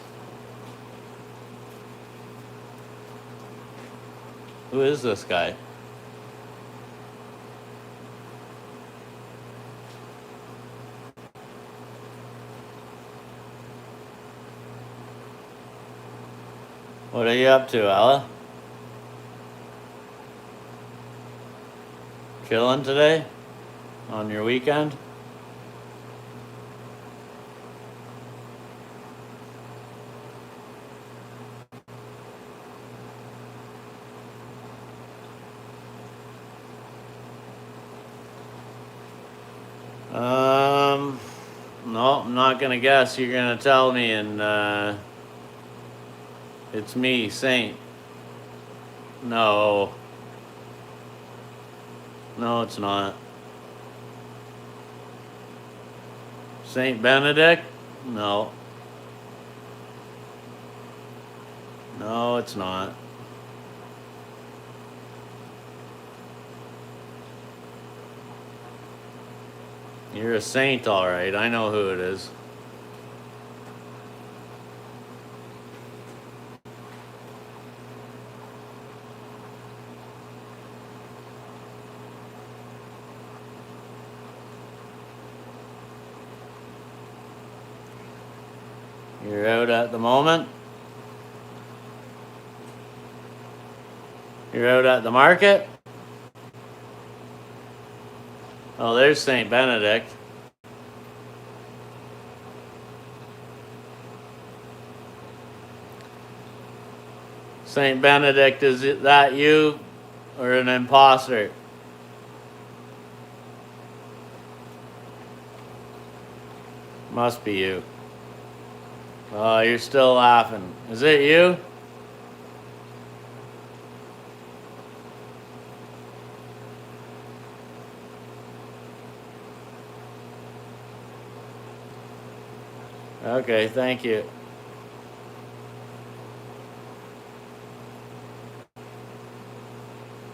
S1: Who is this guy? What are you up to, Ella? Chilling today? On your weekend? No, I'm not gonna guess. You're gonna tell me, and it's me, Saint. No. No, it's not. Saint Benedict? No. No, it's not. You're a saint, all right. I know who it is. You're out at the moment? You're out at the market? Oh, there's Saint Benedict. Saint Benedict, is it that you or an imposter? Must be you. Oh, you're still laughing. Is it you? Okay, thank you.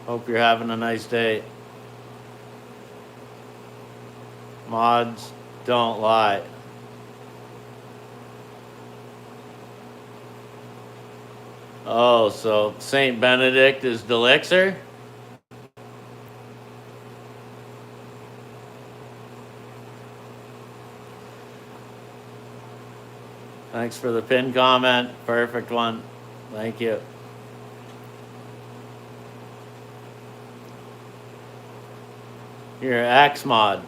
S1: Hope you're having a nice day. Mods, don't lie. Oh, so Saint Benedict is Delixer? Thanks for the pin comment. Perfect one. Thank you. You're X-Mod.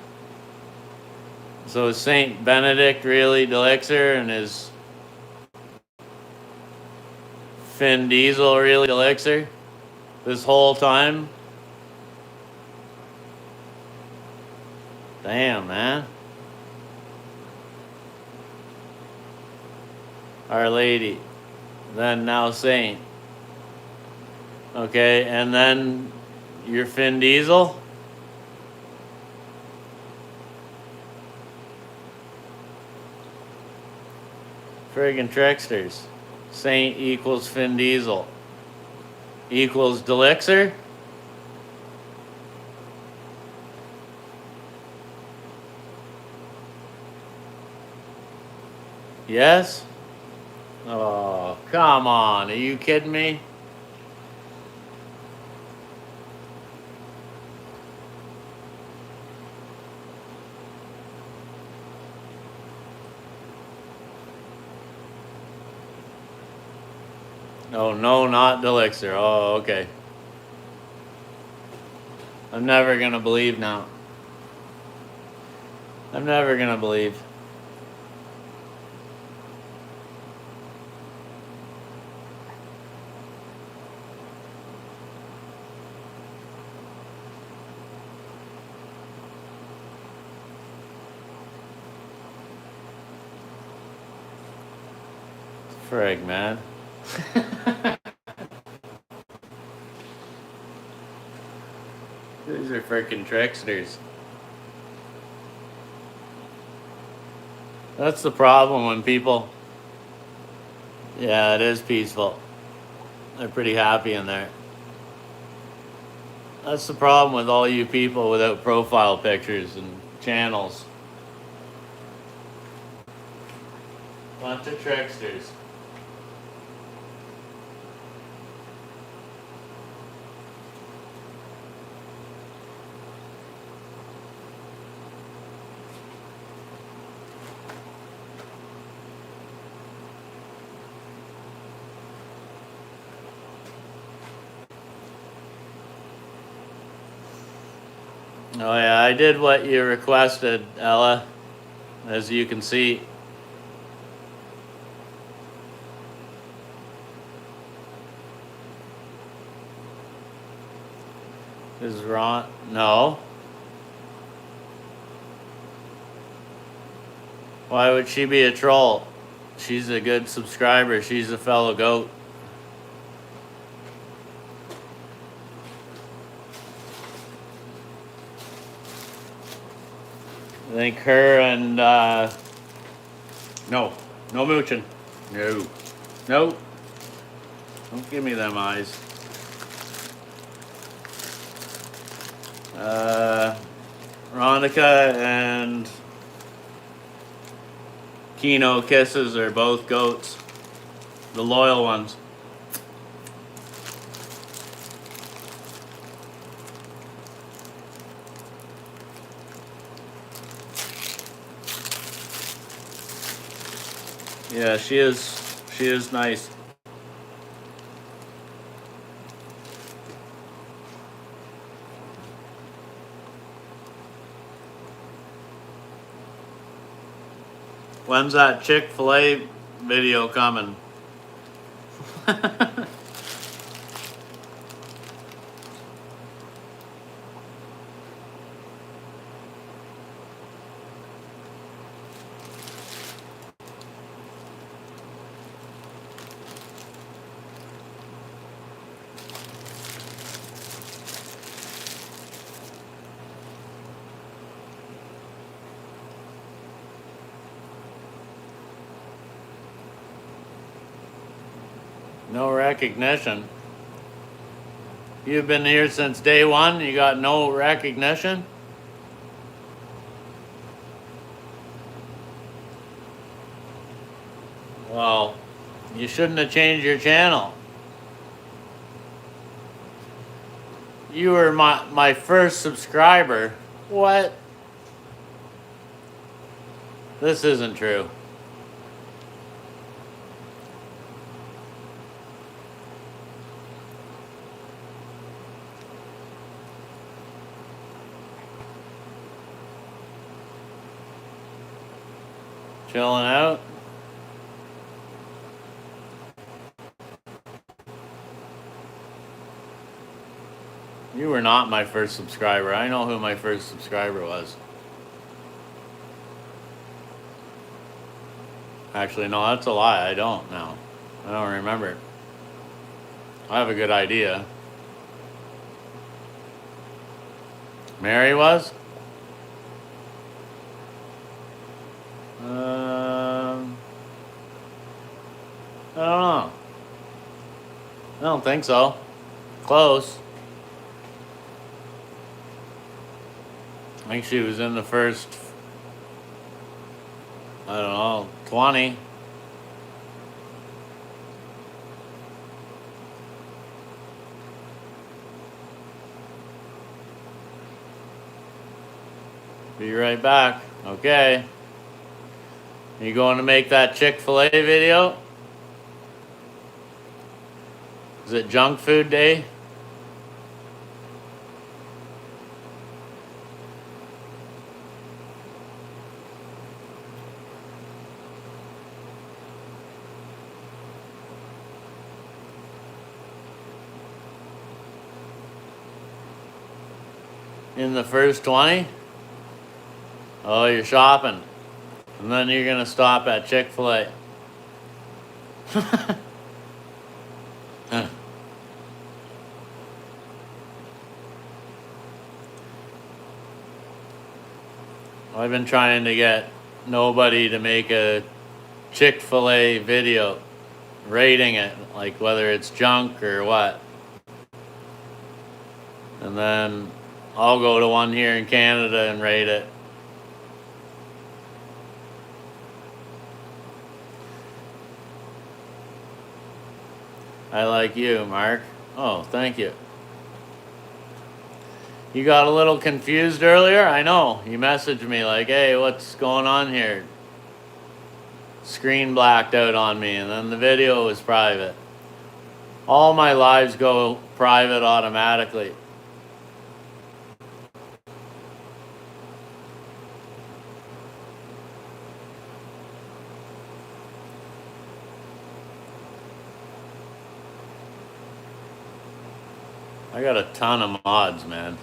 S1: So is Saint Benedict really Delixir, and is Finn Diesel really Delixir this whole time? Damn, man. Our Lady. Then now Saint. Okay, and then you're Finn Diesel? Friggin' tricksters. Saint equals Finn Diesel equals Delixir? Yes? Oh, come on. Are you kidding me? Oh, no, not Delixir. Oh, okay. I'm never going to believe now. I'm never going to believe. Frig, man. These are freaking tricksters. That's the problem when people... Yeah, it is peaceful. They're pretty happy in there. That's the problem with all you people without profile pictures and channels. Bunch of tricksters. Oh yeah, I did what you requested, Ella, as you can see. Is Ron? No. Why would she be a troll? She's a good subscriber. She's a fellow goat. I think her and, no mooching. No. Don't give me them eyes. Ronica and Kino Kisses are both goats. The loyal ones. Yeah, she is nice. When's that Chick-fil-A video coming? No recognition. You've been here since day one, you got no recognition? Well, you shouldn't have changed your channel. You were my first subscriber. What? This isn't true. Chilling out. You were not my first subscriber. I know who my first subscriber was. Actually, no, that's a lie. I don't now. I don't remember. I have a good idea. Mary was? I don't know. I don't think so. Close. I think she was in the first, I don't know, 20. Be right back. Okay. You going to make that Chick-fil-A video? Is it junk food day? In the first 20? Oh, you're shopping. And then you're going to stop at Chick-fil-A. I've been trying to get nobody to make a Chick-fil-A video rating it, like whether it's junk or what. And then I'll go to one here in Canada and rate it. I like you, Mark. Oh, thank you. You got a little confused earlier? I know. You messaged me like, hey, what's going on here? Screen blacked out on me, and then the video was private. All my lives go private automatically. I got a ton of mods, man.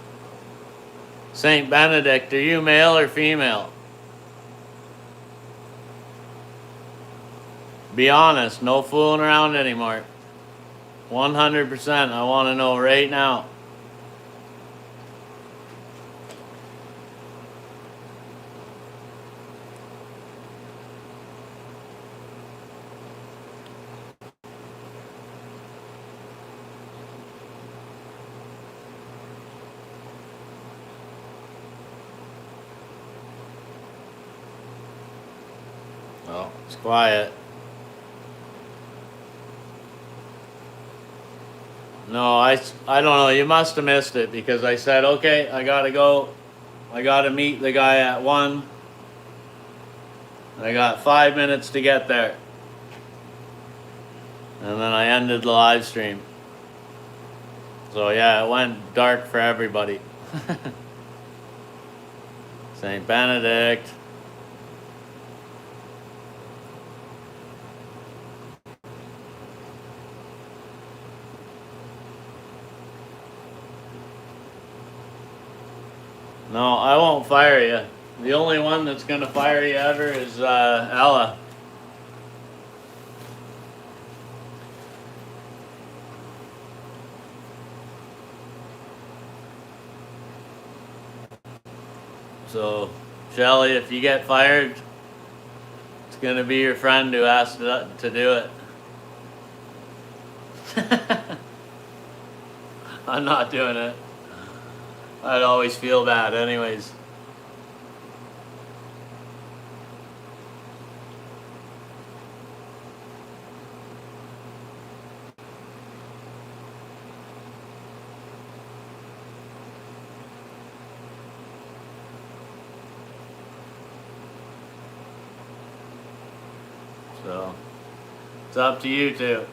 S1: St. Benedict, are you male or female? Be honest, no fooling around anymore. 100%, I want to know right now. Oh, it's quiet. No, I don't know. You must have missed it because I said, okay, I gotta go. I gotta meet the guy at 1. I got 5 minutes to get there. And then I ended the live stream. So yeah, it went dark for everybody. St. Benedict. No, I won't fire you. The only one that's gonna fire you ever is Ella. So, Shelly, if you get fired, it's gonna be your friend who asked to do it. I'm not doing it. I'd always feel bad anyways. So, it's up to you two.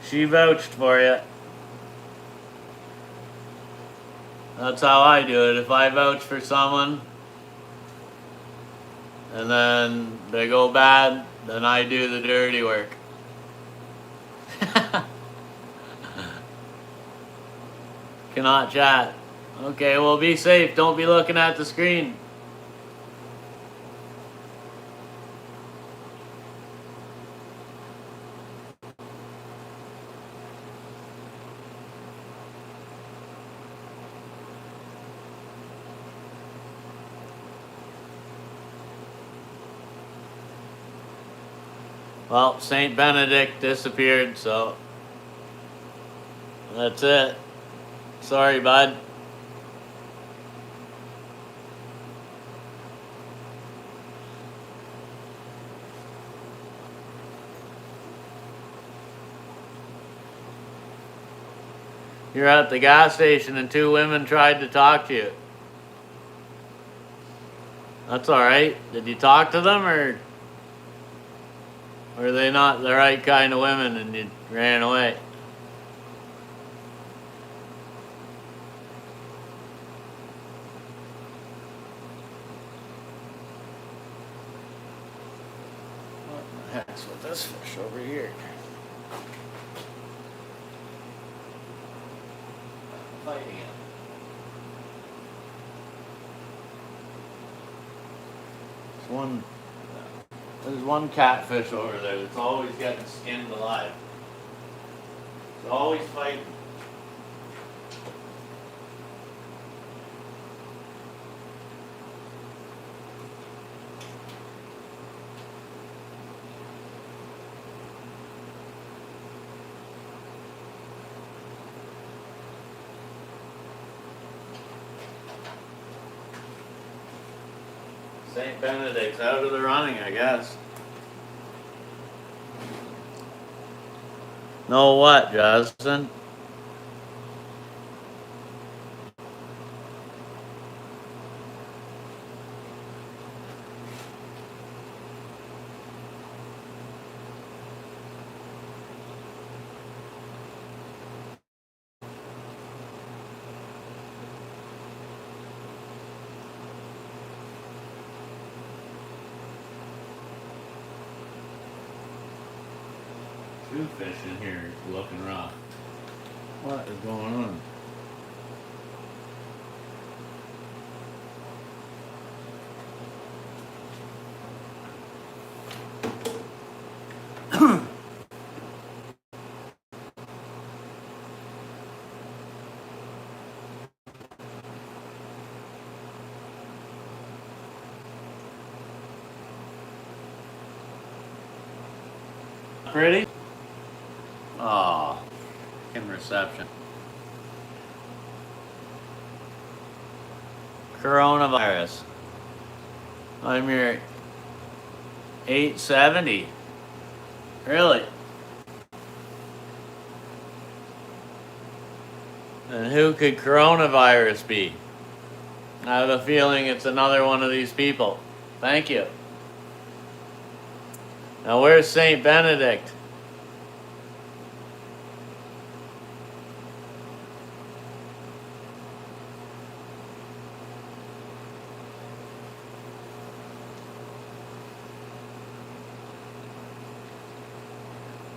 S1: She vouched for you. That's how I do it. If I vouch for someone, and then they go bad, then I do the dirty work. Cannot chat. Okay, well, be safe. Don't be looking at the screen. Well, Saint Benedict disappeared, so that's it. Sorry, bud. You're at the gas station and two women tried to talk to you. That's alright. Did you talk to them, or were they not the right kind of women and you ran away? What the heck's with this fish over here? Fighting it. There's one catfish over there that's always getting skinned alive. It's always fighting. St. Benedict's out of the running, I guess. Know what, Justin? Two fish in here looking rough. What is going on? Pretty? Oh, in reception. Coronavirus. I'm your 870. Really? And who could coronavirus be? I have a feeling it's another one of these people. Thank you. Now where's Saint Benedict?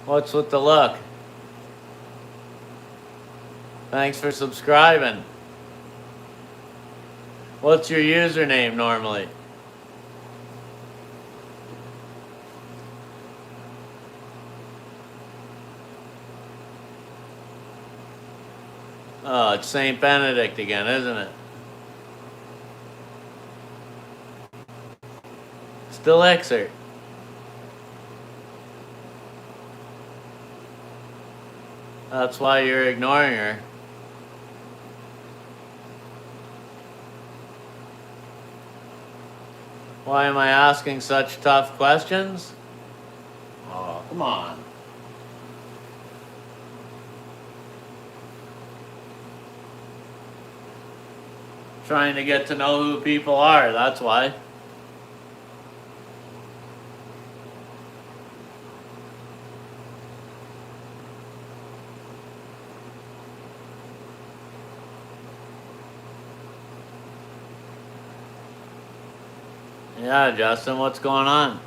S1: What's with the look? Thanks for subscribing. What's your username normally? Oh, it's Saint Benedict again, isn't it? Still Exert. That's why you're ignoring her. Why am I asking such tough questions? Oh, come on. Trying to get to know who people are, that's why. Yeah, Justin, what's going on?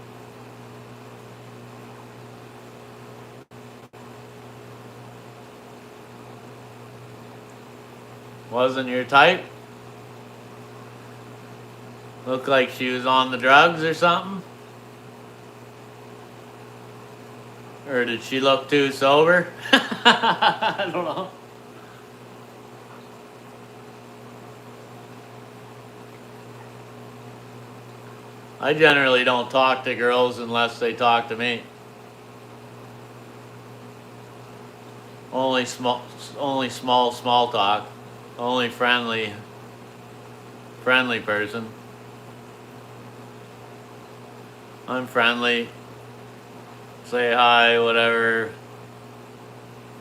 S1: Wasn't your type? Looked like she was on the drugs or something? Or did she look too sober? I don't know. I generally don't talk to girls unless they talk to me. Only small talk. Only friendly person. I'm friendly. Say hi, whatever.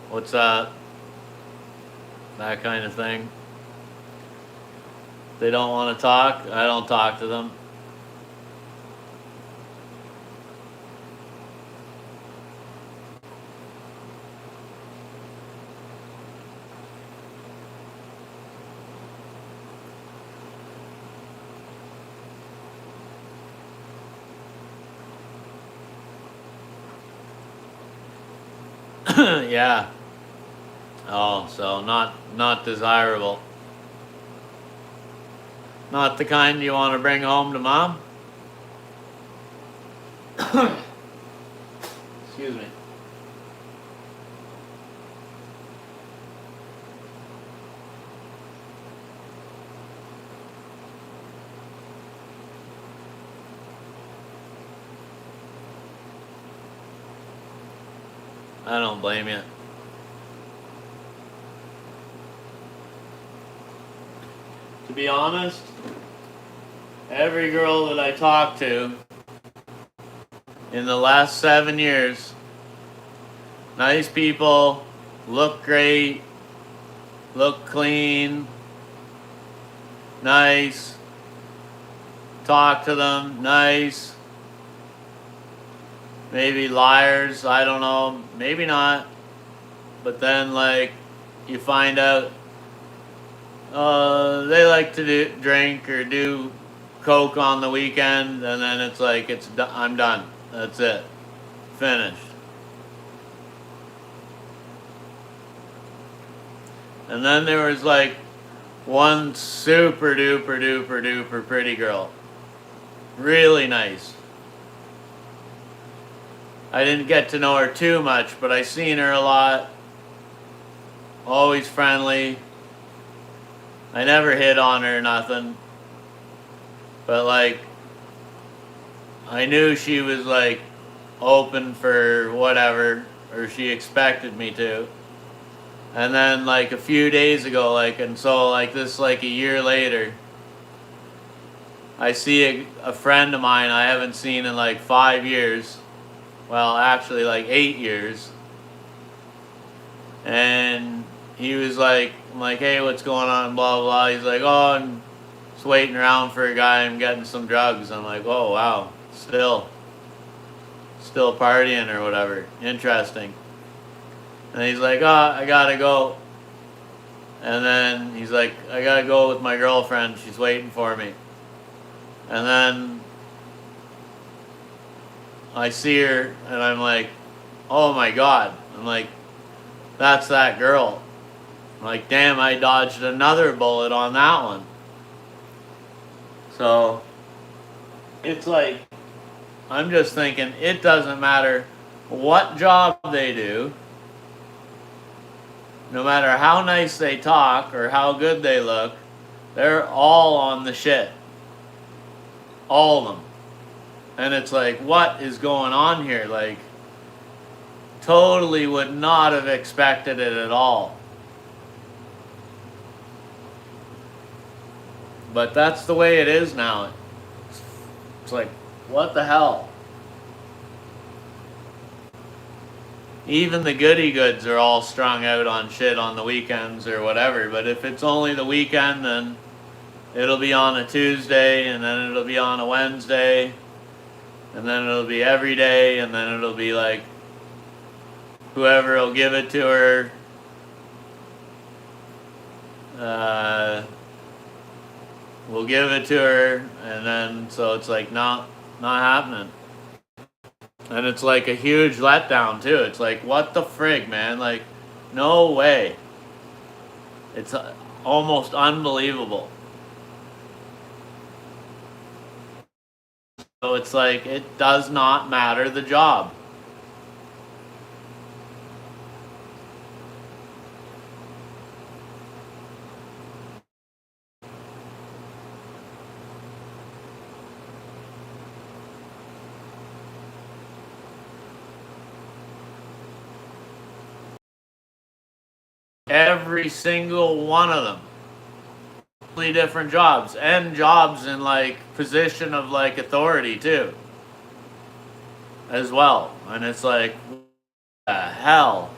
S1: What's up? That kind of thing. If they don't want to talk, I don't talk to them. Yeah. Oh, so not desirable. Not the kind you want to bring home to mom? Excuse me. I don't blame you. To be honest, every girl that I talked to in the last 7 years, nice people, look great, look clean, nice, talk to them, nice. Maybe liars, I don't know, maybe not. But then, like, you find out they like to drink or do coke on the weekend, and then it's like I'm done. That's it, finished. And then there was like one super duper duper duper pretty girl, really nice. I didn't get to know her too much, but I seen her a lot. Always friendly. I never hit on her, nothing. But like, I knew she was like open for whatever, or she expected me to. And then like a few days ago, like, and so like this, like a year later, I see a friend of mine I haven't seen in like 5 years. Well, actually like 8 years. And he was like, I'm like, hey, what's going on? Blah, blah. He's like, oh, I'm just waiting around for a guy. I'm getting some drugs. I'm like, oh, wow. Still partying or whatever. Interesting. And he's like, oh, I gotta go. And then he's like, I gotta go with my girlfriend. She's waiting for me. And then I see her and I'm like, oh my God. I'm like, that's that girl. I'm like, damn, I dodged another bullet on that one. So it's like, I'm just thinking, it doesn't matter what job they do, no matter how nice they talk or how good they look, they're all on the shit. All of them. And it's like, what is going on here? Like, totally would not have expected it at all. But that's the way it is now. It's like, what the hell? Even the goody goods are all strung out on shit on the weekends or whatever. But if it's only the weekend, then it'll be on a Tuesday, and then it'll be on a Wednesday, and then it'll be every day, and then it'll be like whoever will give it to her. we'll give it to her, and then so it's like not happening. And it's like a huge letdown too. It's like, what the frig, man? Like, no way. It's almost unbelievable. So it's like, it does not matter the job. Every single one of them. Completely different jobs, and jobs in like position of like authority too, as well. And it's like, what the hell?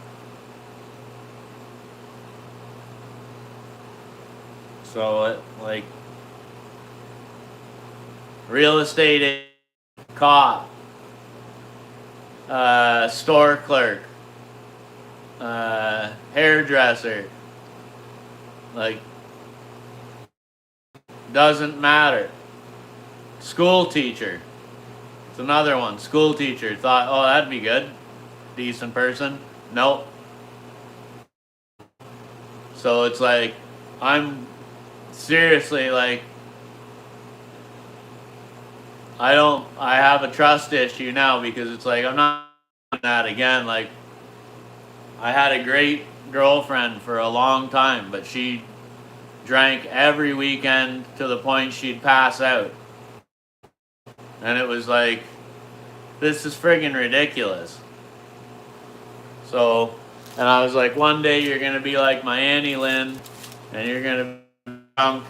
S1: So it like real estate agent, cop, store clerk, hairdresser, like, doesn't matter. School teacher. It's another one. School teacher. Thought, oh, that'd be good. Decent person. Nope. So it's like, I'm seriously like, I have a trust issue now, because it's like, I'm not doing that again. Like, I had a great girlfriend for a long time, but she drank every weekend to the point she'd pass out. And it was like, this is friggin' ridiculous. So, and I was like, one day you're gonna be like my Annie Lynn, and you're gonna be drunk,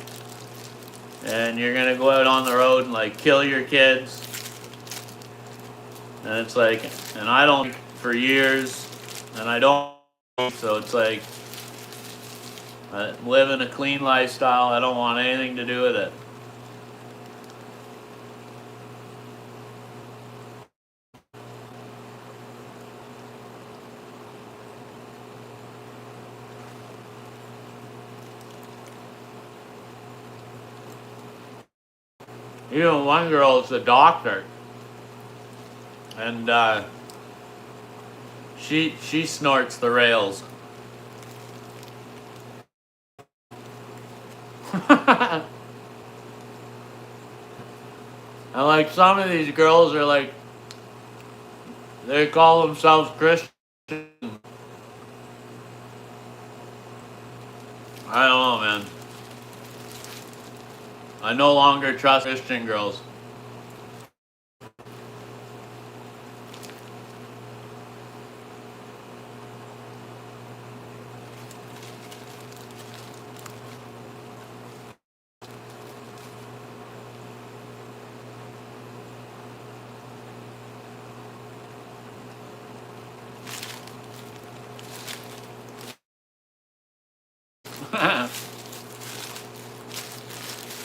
S1: and you're gonna go out on the road and like kill your kids. And it's like, and I don't for years, and I don't, so it's like, I'm living a clean lifestyle. I don't want anything to do with it. Even one girl is a doctor, and she snorts the rails. And like, some of these girls are like, they call themselves Christian. I don't know, man. I no longer trust Christian girls.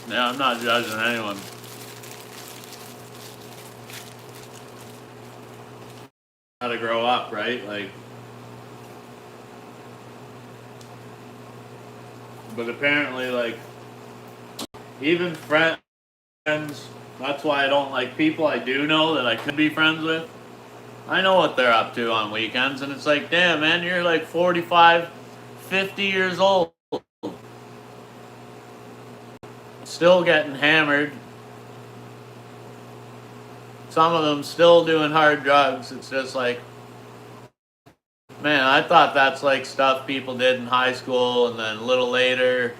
S1: Yeah, I'm not judging anyone. How to grow up, right? Like, but apparently, like, even friends, that's why I don't like people I do know that I could be friends with. I know what they're up to on weekends, and it's like, damn, man, you're like 45, 50 years old. Still getting hammered. Some of them still doing hard drugs. It's just like, man, I thought that's like stuff people did in high school, and then a little later,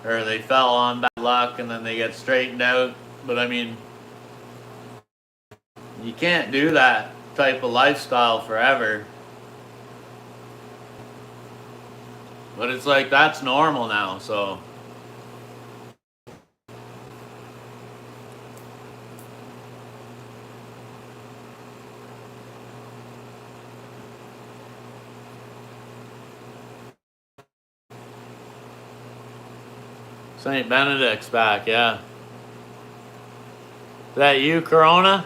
S1: or they fell on bad luck and then they get straightened out. But I mean, you can't do that type of lifestyle forever. But it's like, that's normal now, so. St. Benedict's back, yeah. Is that you, Corona?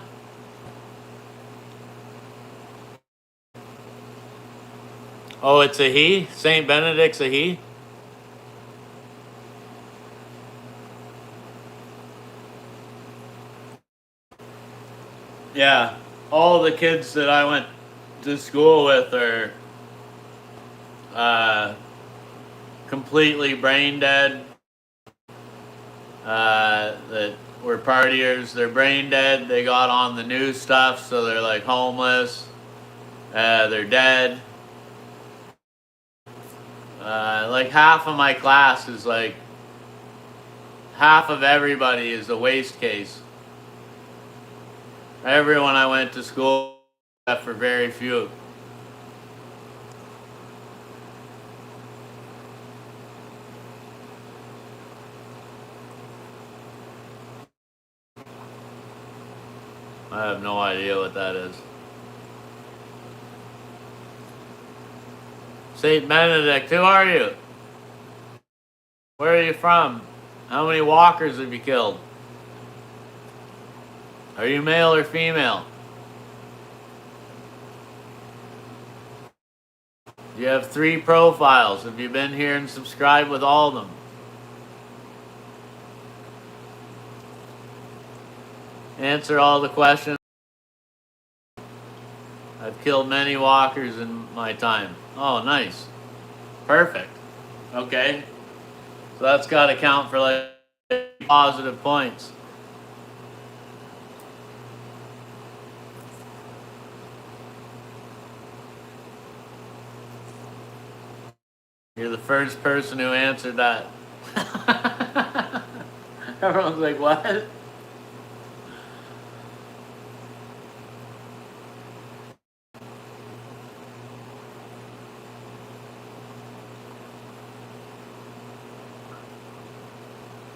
S1: Oh, it's a he? St. Benedict's a he? Yeah, all the kids that I went to school with are uh, completely brain dead. That were partiers. They're brain dead. They got on the new stuff, so they're like homeless. They're dead. Like half of my class is like half of everybody is a waste case. Everyone I went to school except for very few. I have no idea what that is. St. Benedict, who are you? Where are you from? How many walkers have you killed? Are you male or female? You have 3 profiles. Have you been here and subscribed with all of them? Answer all the questions. I've killed many walkers in my time. Oh, nice. Perfect. Okay. So that's got to count for like positive points. You're the first person who answered that. Everyone's like, what?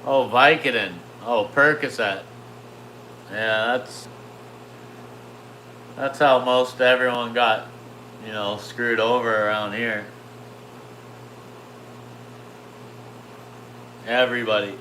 S1: Oh, Vicodin. Oh, Percocet. Yeah, that's how most everyone got, screwed over around here. Everybody.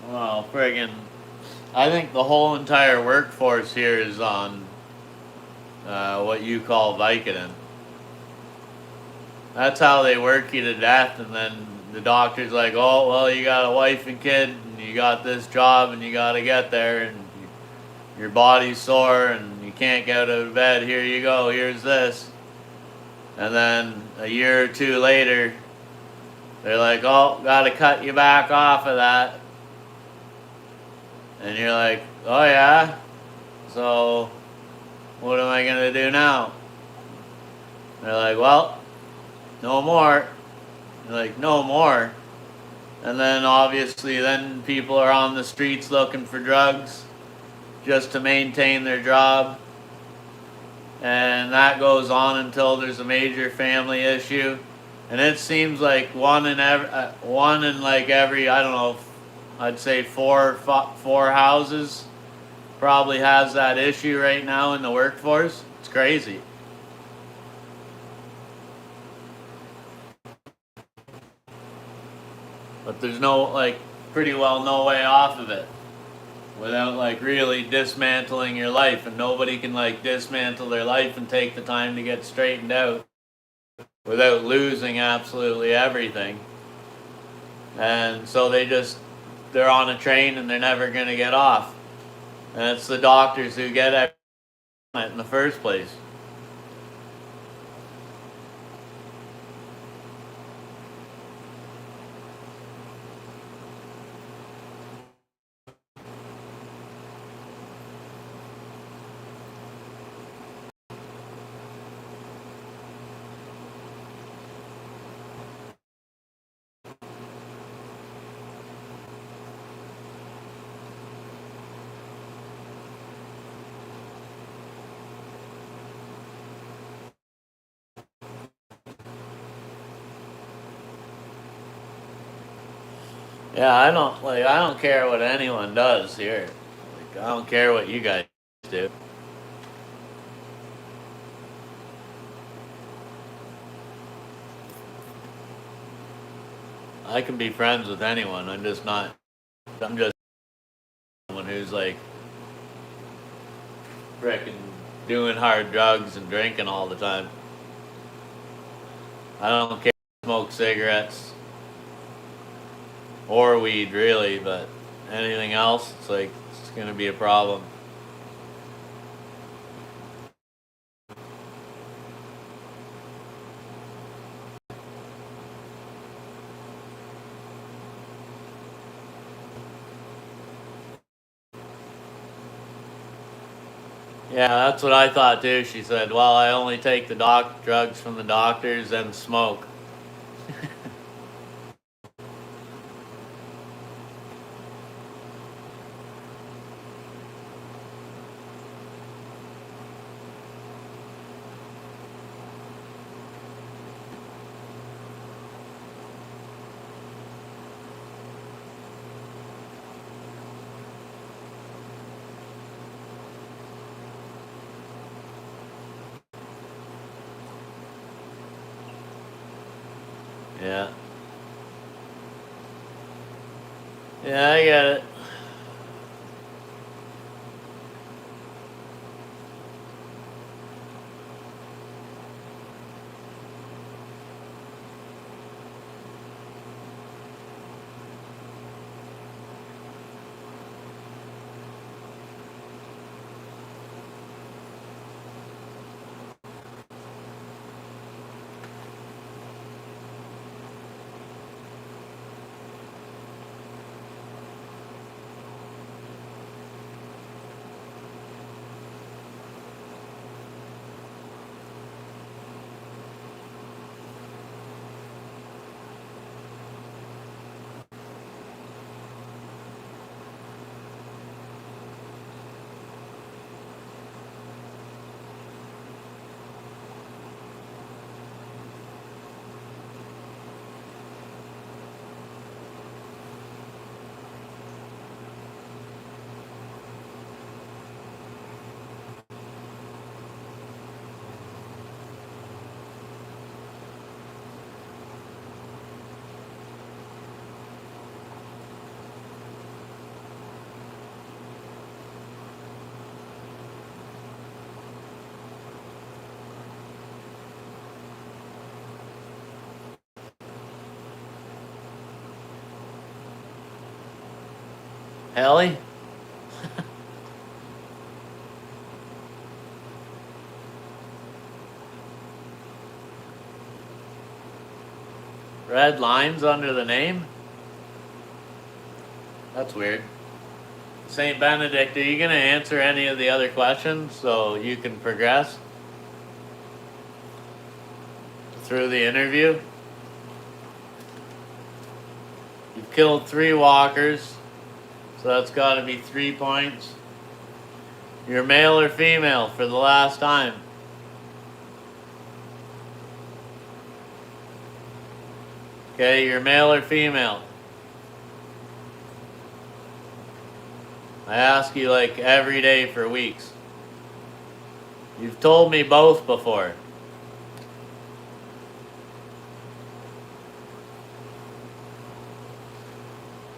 S1: Well, friggin', I think the whole entire workforce here is on what you call Vicodin. That's how they work you to death, and then the doctor's like, oh, well, you got a wife and kid, and you got this job, and you got to get there, and your body's sore, and you can't get out of bed. Here you go, here's this. And then a year or 2 later, they're like, oh, got to cut you back off of that. And you're like, oh yeah? So, what am I going to do now? They're like, well, no more. You're like, no more. And then obviously then people are on the streets looking for drugs just to maintain their job. And that goes on until there's a major family issue. And it seems like one in like every, I don't know, I'd say four houses probably has that issue right now in the workforce. It's crazy. But there's pretty well no way off of it without really dismantling your life, and nobody can dismantle their life and take the time to get straightened out without losing absolutely everything. And so they're on a train and they're never going to get off. And it's the doctors who get it in the first place. Yeah, I don't care what anyone does here. Like, I don't care what you guys do. I can be friends with anyone. I'm just not. I'm just someone who's like frickin' doing hard drugs and drinking all the time. I don't care if I smoke cigarettes or weed, really, but anything else, it's like it's gonna be a problem. Yeah, that's what I thought too. She said, "Well, I only take the drugs from the doctors and smoke." Yeah. Yeah, I get it. Ellie? Red lines under the name? That's weird. St. Benedict, are you going to answer any of the other questions so you can progress through the interview? You've killed 3 walkers, so that's got to be 3 points. You're male or female for the last time? Okay, you're male or female? I ask you like every day for weeks. You've told me both before.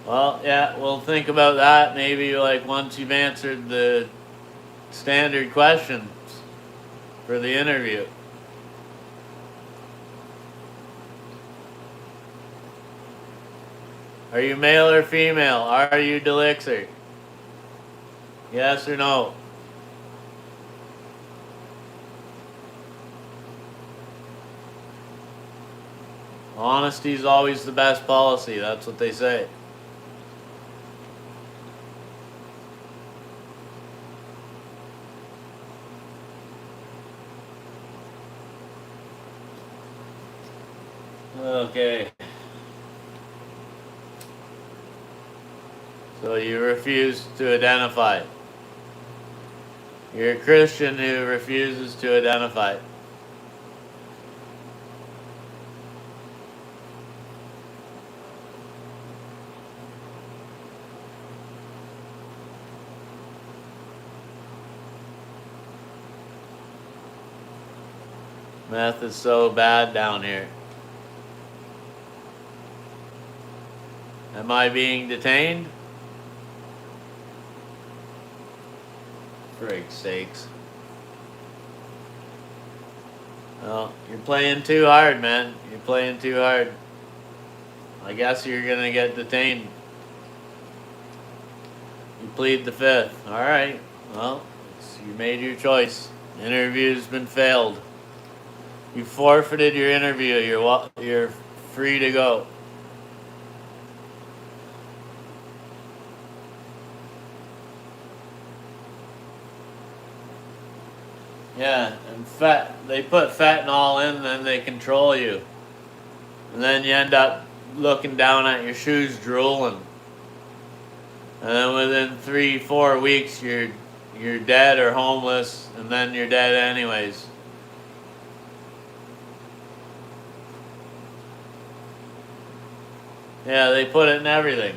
S1: Well, yeah, we'll think about that maybe like once you've answered the standard questions for the interview. Are you male or female? Are you Delixer? Yes or no? Honesty is always the best policy. That's what they say. Okay. So you refuse to identify. You're a Christian who refuses to identify. Meth is so bad down here. Am I being detained? For Frig sakes. Well, you're playing too hard, man. You're playing too hard. I guess you're gonna get detained. You plead the fifth. Alright. Well, you made your choice. Interview's been failed. You forfeited your interview. You're free to go. Yeah, and they put fentanyl in, then they control you. And then you end up looking down at your shoes drooling. And then within 3-4 weeks you're dead or homeless, and then you're dead anyways. Yeah, they put it in everything.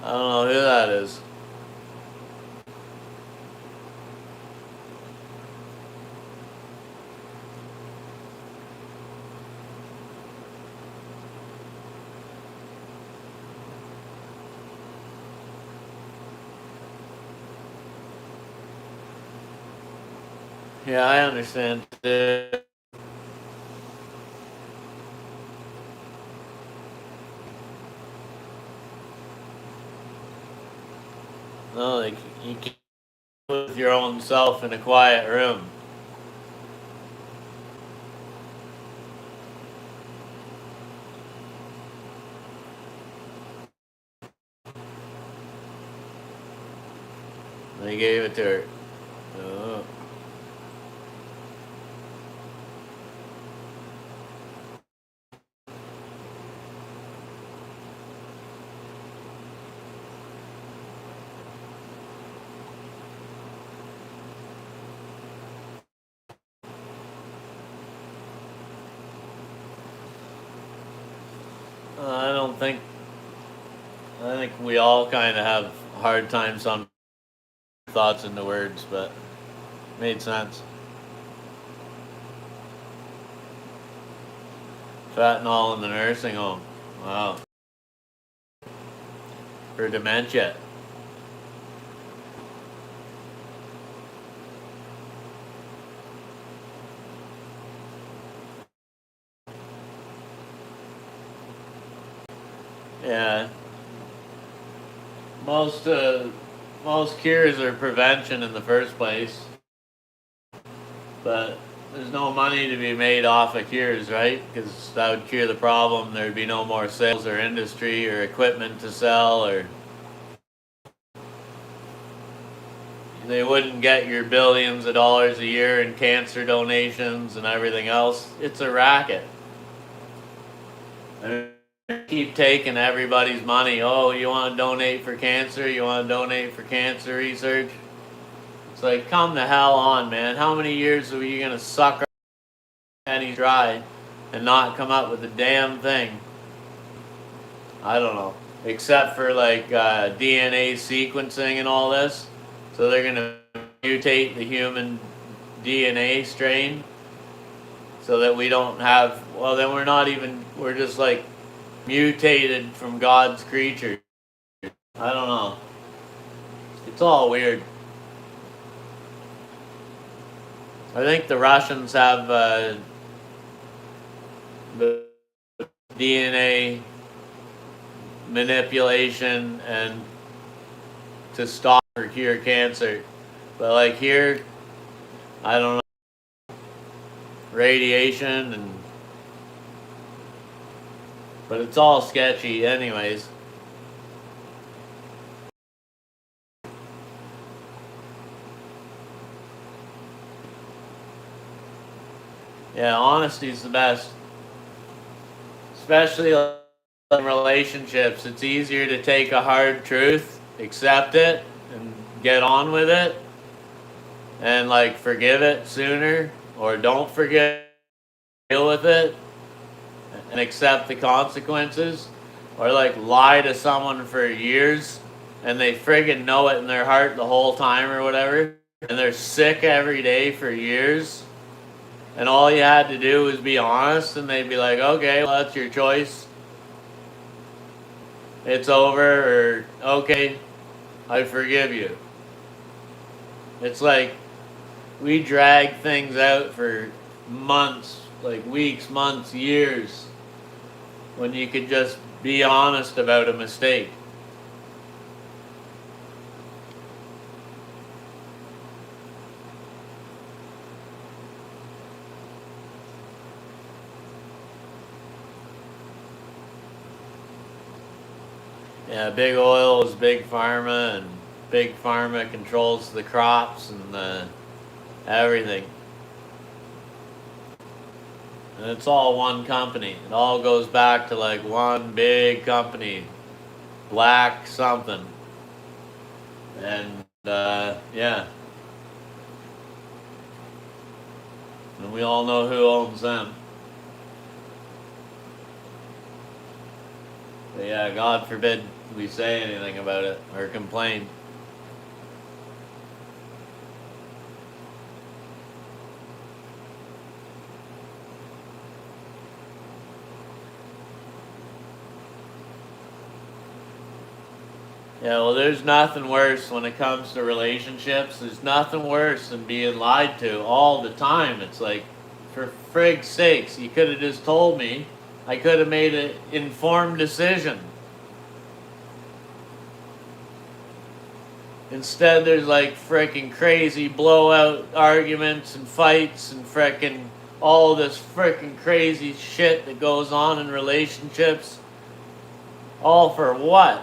S1: I don't know who that is. Yeah, I understand. No, like you can't with your own self in a quiet room. They gave it to her. Oh. I don't think. I think we all kind of have hard times on thoughts into words, but made sense. Fentanyl in the nursing home. Wow. For dementia. Yeah. Most cures are prevention in the first place, but there's no money to be made off of cures, right? Because that would cure the problem. There'd be no more sales or industry or equipment to sell, or they wouldn't get your billions of dollars a year in cancer donations and everything else. It's a racket. I keep taking everybody's money. Oh, you want to donate for cancer? You want to donate for cancer research? It's like, come the hell on, man. How many years are you going to suck our pennies dry and not come up with a damn thing? I don't know. Except for like DNA sequencing and all this. So they're going to mutate the human DNA strain so that we don't have, well, then we're just like mutated from God's creature. I don't know. It's all weird. I think the Russians have the DNA manipulation and to stop or cure cancer. But like here, I don't know, radiation and but it's all sketchy anyways. Yeah, honesty's the best. Especially in relationships. It's easier to take a hard truth, accept it, and get on with it, and like forgive it sooner, or don't forget, deal with it, and accept the consequences, or like lie to someone for years and they friggin' know it in their heart the whole time or whatever, and they're sick every day for years, and all you had to do was be honest, and they'd be like, okay, well, that's your choice. It's over, or okay, I forgive you. It's like we drag things out for months, like weeks, months, years, when you could just be honest about a mistake. Yeah, big oil is big pharma, and big pharma controls the crops and the everything. And it's all one company. It all goes back to like one big company, Black something. And yeah, and we all know who owns them. But yeah, God forbid we say anything about it or complain. Yeah, well, there's nothing worse when it comes to relationships. There's nothing worse than being lied to all the time. It's like, for frig's sakes, you could have just told me. I could have made an informed decision. Instead, there's like frickin' crazy blowout arguments and fights and frickin' all this frickin' crazy shit that goes on in relationships. All for what?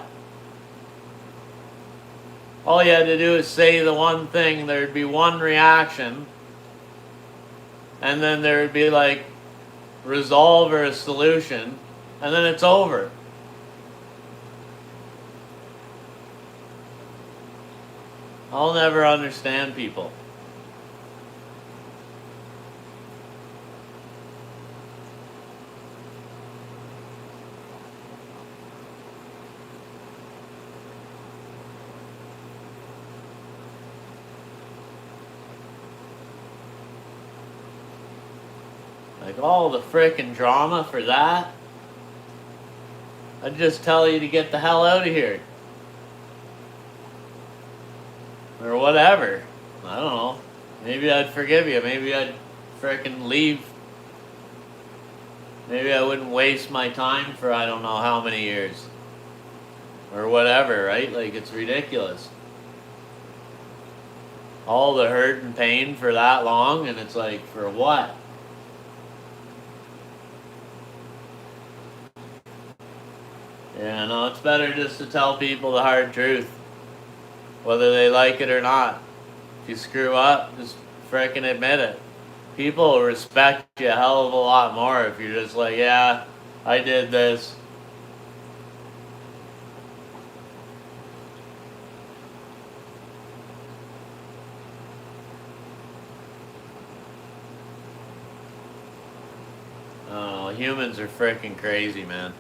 S1: All you had to do is say the one thing, there'd be one reaction, and then there would be like resolve or a solution, and then it's over. I'll never understand people. Like all the frickin' drama for that. I'd just tell you to get the hell out of here. Or whatever. I don't know. Maybe I'd forgive you. Maybe I'd frickin' leave. Maybe I wouldn't waste my time for I don't know how many years. Or whatever, right? Like, it's ridiculous. All the hurt and pain for that long, and it's like, for what? Yeah, no, it's better just to tell people the hard truth, whether they like it or not. If you screw up, just frickin' admit it. People will respect you a hell of a lot more if you're just like, yeah, I did this. Oh, humans are frickin' crazy, man.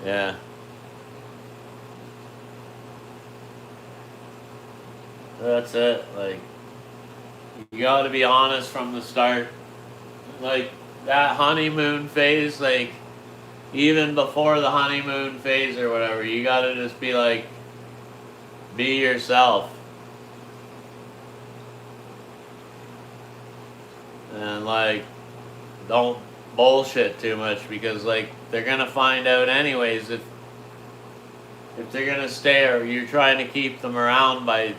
S1: Yeah. That's it. Like, you gotta be honest from the start. Like, that honeymoon phase, like, even before the honeymoon phase or whatever, you gotta just be like, be yourself. And, like, don't bullshit too much because, like, they're gonna find out anyways if they're gonna stay or you're trying to keep them around by,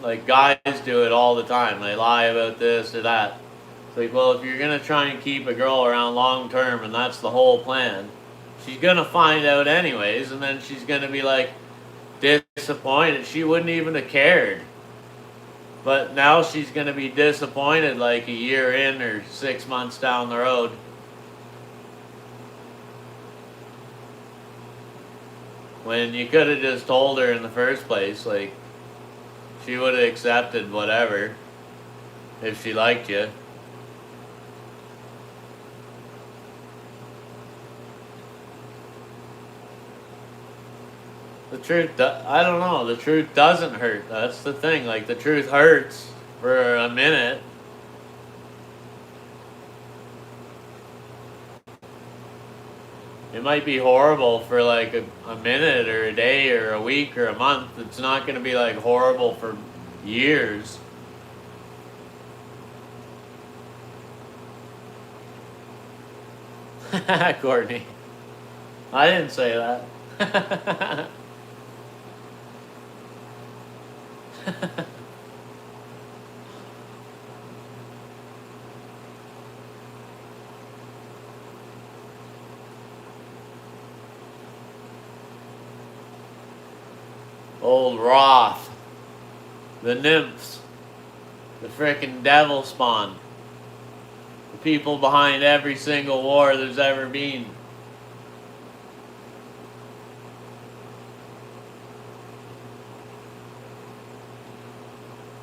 S1: like, guys do it all the time. They lie about this or that. It's like, well, if you're gonna try and keep a girl around long term and that's the whole plan, she's gonna find out anyways, and then she's gonna be like disappointed. She wouldn't even have cared. But now she's gonna be disappointed like a year in or 6 months down the road. When you could have just told her in the first place, like, she would have accepted whatever if she liked you. The truth, I don't know, the truth doesn't hurt. That's the thing. Like, the truth hurts for a minute. It might be horrible for like a minute or a day or a week or a month. It's not going to be like horrible for years. Courtney. I didn't say that. Old Roth. The nymphs. The frickin' devil spawn. The people behind every single war there's ever been.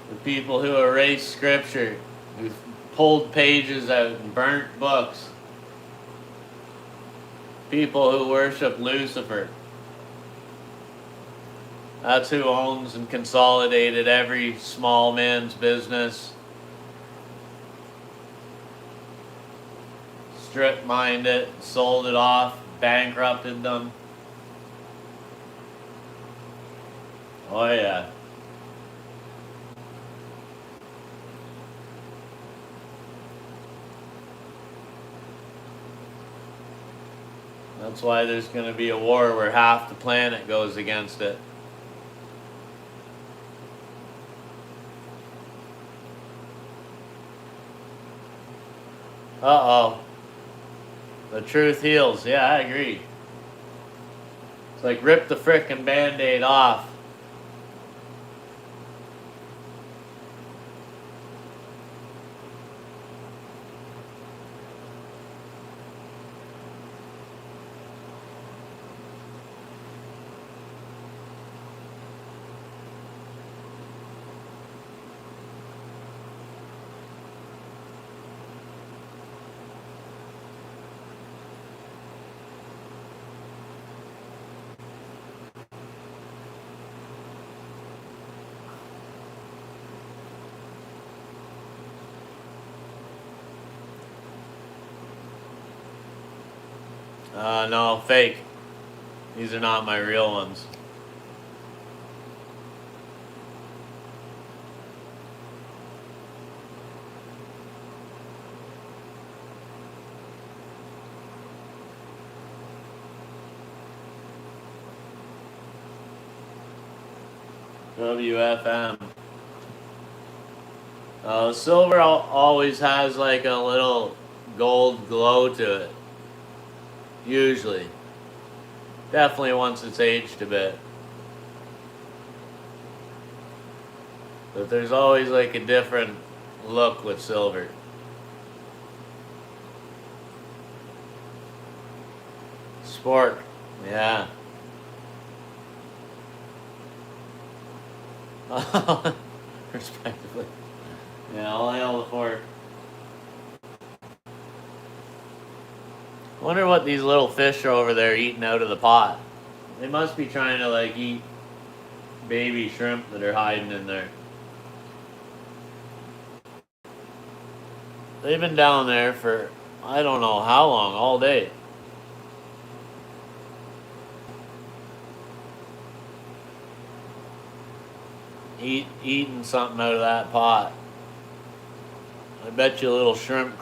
S1: The people who erased scripture, who pulled pages out and burnt books. People who worship Lucifer. That's who owns and consolidated every small man's business. Strip mined it, sold it off, bankrupted them. Oh yeah. That's why there's going to be a war where half the planet goes against it. Uh-oh. The truth heals. Yeah, I agree. It's like rip the frickin' Band-Aid off. No, fake. These are not my real ones. WFM. Silver always has like a little gold glow to it. Usually. Definitely once it's aged a bit. But there's always like a different look with silver. Sport. Yeah. Respectively. Yeah, I'll hail the fork. I wonder what these little fish are over there eating out of the pot. They must be trying to like eat baby shrimp that are hiding in there. They've been down there for I don't know how long, all day. Eating something out of that pot. I bet you a little shrimp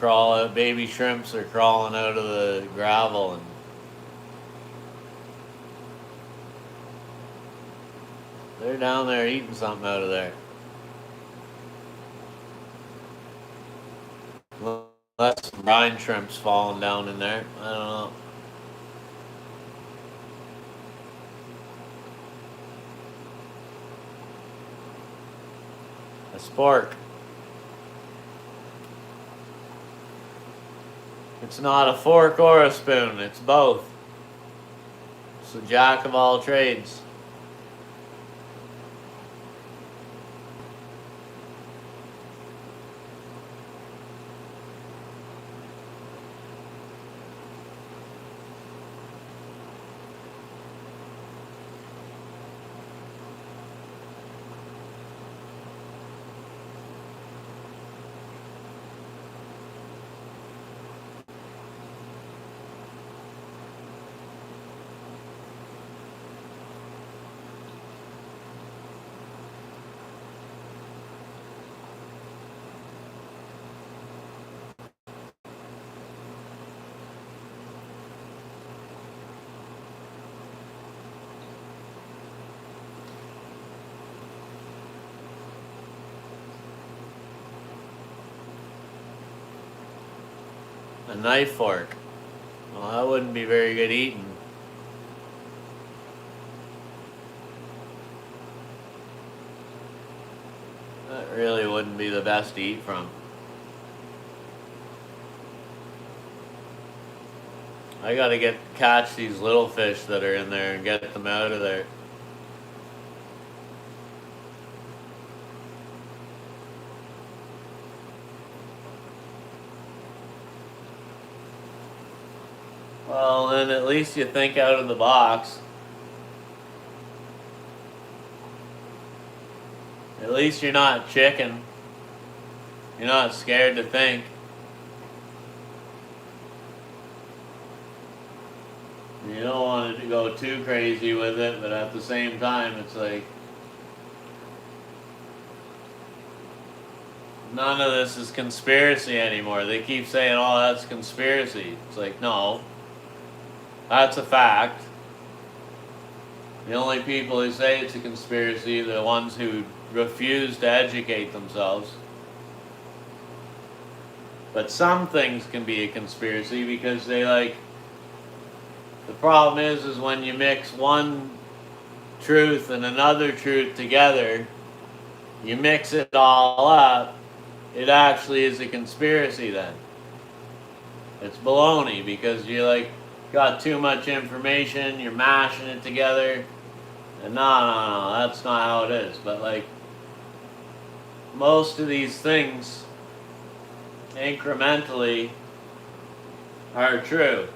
S1: baby shrimps are crawling out of the gravel and they're down there eating something out of there. Unless some brine shrimps falling down in there. I don't know. A spork. It's not a fork or a spoon, it's both. It's a jack of all trades. A knife fork. Well, that wouldn't be very good eating. That really wouldn't be the best to eat from. I gotta catch these little fish that are in there and get them out of there. Well, then at least you think out of the box. At least you're not chicken. You're not scared to think. You don't want to go too crazy with it, but at the same time, it's like none of this is conspiracy anymore. They keep saying, oh, that's conspiracy. It's like, no, that's a fact. The only people who say it's a conspiracy are the ones who refuse to educate themselves. But some things can be a conspiracy because they like. The problem is when you mix one truth and another truth together, you mix it all up, it actually is a conspiracy then. It's baloney because you like got too much information, you're mashing it together. And no, that's not how it is. But like most of these things incrementally are true.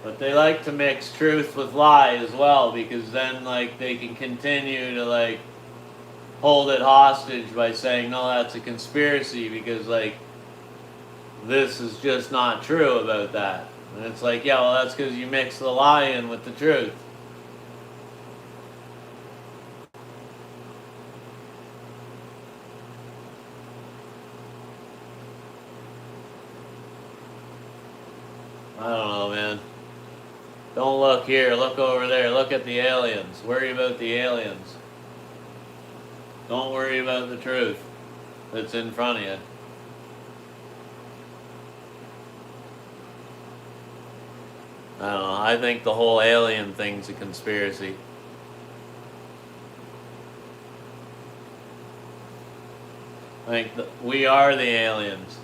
S1: But they like to mix truth with lie as well because then like they can continue to like hold it hostage by saying no, that's a conspiracy because like this is just not true about that. And it's like, yeah, well that's because you mix the lie in with the truth. I don't know, man. Don't look here, look over there, look at the aliens. Worry about the aliens. Don't worry about the truth that's in front of you. I don't know, I think the whole alien thing's a conspiracy. I think we are the aliens.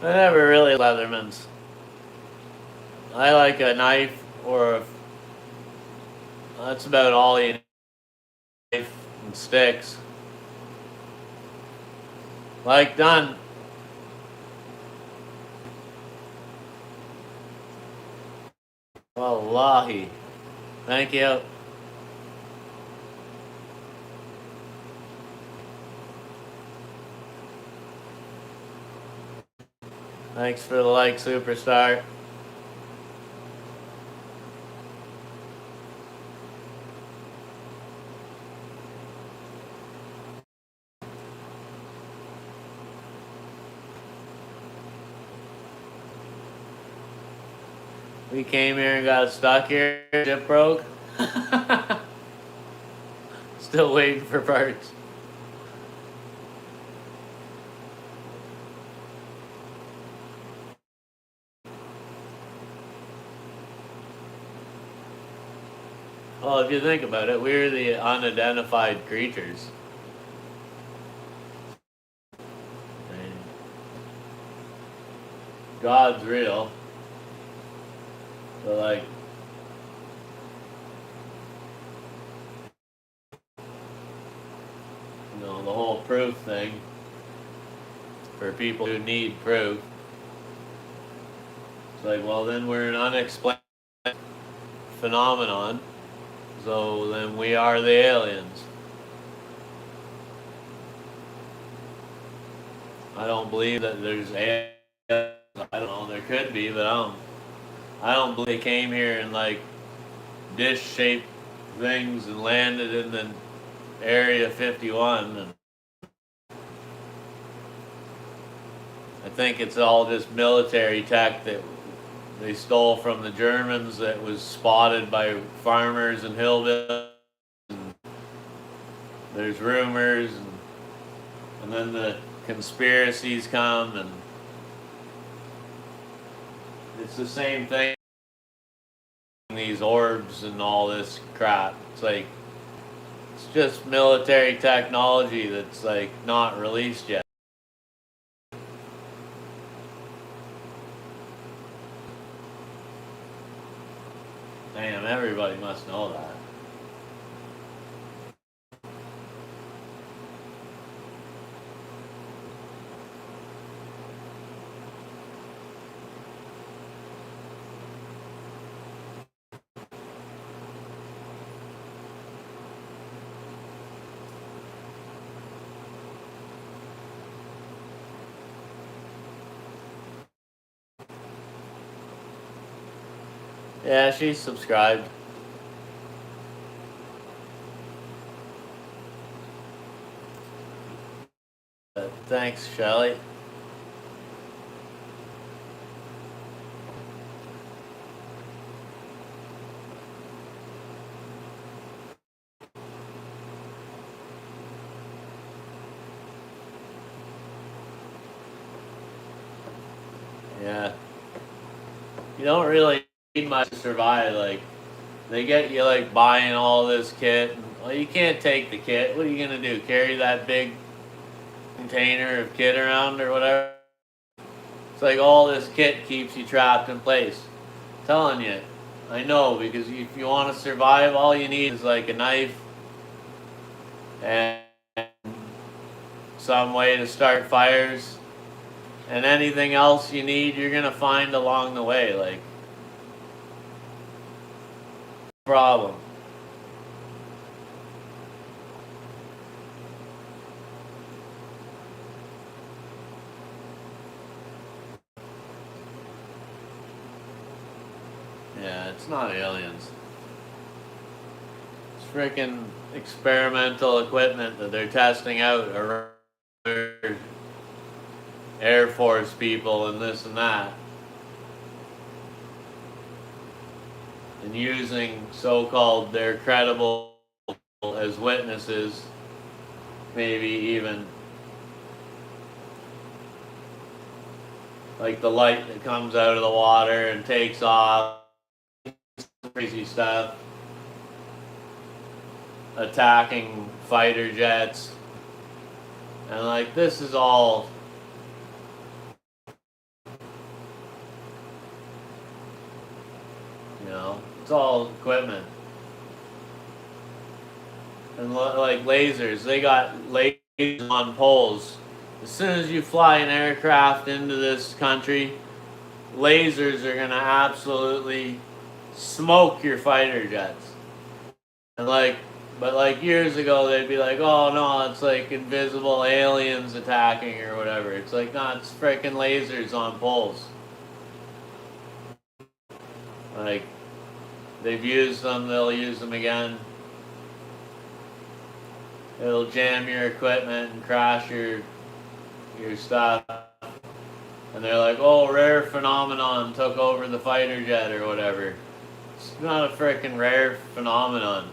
S1: I never really Leathermans. I like a knife or a. That's about all you need. Knife and sticks. Like done. Wallahi. Thank you. Thanks for the like, superstar. We came here and got stuck here. Ship broke. Still waiting for parts. Well, if you think about it, we're the unidentified creatures. And God's real. So, like, you know, the whole proof thing for people who need proof. It's like, well, then we're an unexplained phenomenon. So then we are the aliens. I don't believe that there's aliens. I don't know, there could be, but I don't believe they came here in like dish-shaped things and landed in the Area 51. And I think it's all just military tech that they stole from the Germans that was spotted by farmers and hillbillies. And there's rumors, and then the conspiracies come, and it's the same thing. These orbs and all this crap. It's like, it's just military technology that's like not released yet. Damn, everybody must know that. Yeah, she's subscribed. Thanks, Shelly. Yeah. You don't really need much to survive. Like, they get you like buying all this kit. And, well, you can't take the kit. What are you gonna do? Carry that big container of kit around or whatever? It's like all this kit keeps you trapped in place. I'm telling you, I know, because if you want to survive, all you need is like a knife and some way to start fires, and anything else you need, you're gonna find along the way. Like, problem. Yeah, it's not aliens. It's freaking experimental equipment that they're testing out around Air Force people and this and that. And using so-called they're credible as witnesses, maybe even like the light that comes out of the water and takes off, crazy stuff, attacking fighter jets, and like this is all it's all equipment. And like lasers, they got lasers on poles. As soon as you fly an aircraft into this country, lasers are gonna absolutely smoke your fighter jets. And like But like years ago, they'd be like, "Oh no, it's like invisible aliens attacking or whatever." It's like, no, it's freaking lasers on poles. Like they've used them, they'll use them again. It'll jam your equipment and crash your stuff. And they're like, "Oh, rare phenomenon took over the fighter jet or whatever." It's not a freaking rare phenomenon.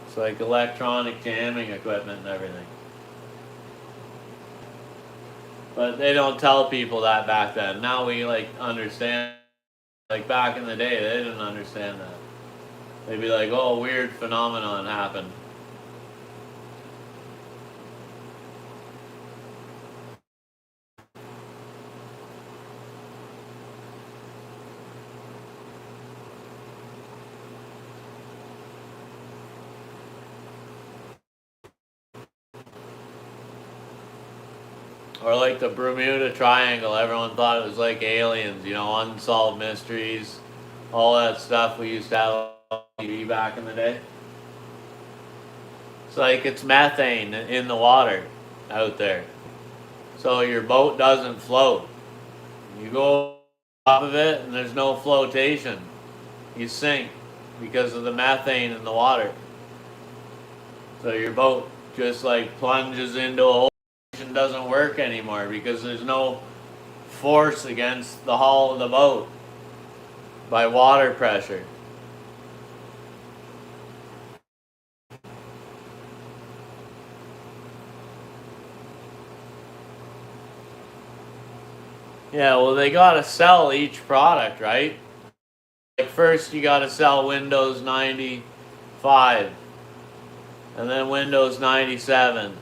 S1: It's like electronic jamming equipment and everything. But they don't tell people that back then. Now we like understand. Like back in the day, they didn't understand that. They'd be like, "Oh, weird phenomenon happened." Or like the Bermuda Triangle, everyone thought it was like aliens, you know, unsolved mysteries, all that stuff we used to have on TV back in the day. It's like it's methane in the water out there. So your boat doesn't float. You go off of it and there's no flotation. You sink because of the methane in the water. So your boat just like plunges into a hole. Doesn't work anymore because there's no force against the hull of the boat by water pressure. Yeah, well, they gotta sell each product, right? Like first you gotta sell Windows 95 and then Windows 97,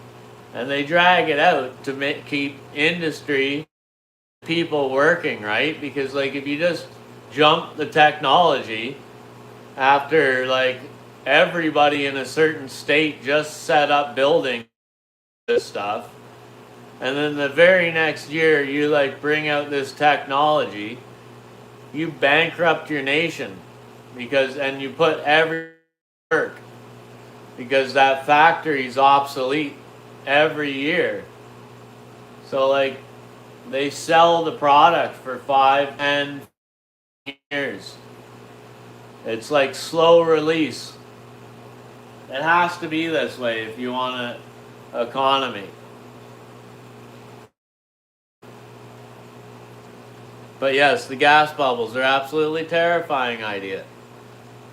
S1: and they drag it out to keep industry people working, right? Because like if you just jump the technology after like everybody in a certain state just set up building this stuff, and then the very next year you like bring out this technology, you bankrupt your nation because and you put every work because that factory's obsolete every year. So like they sell the product for 5 and 10 years. It's like slow release. It has to be this way if you want an economy. But yes, the gas bubbles are absolutely terrifying idea.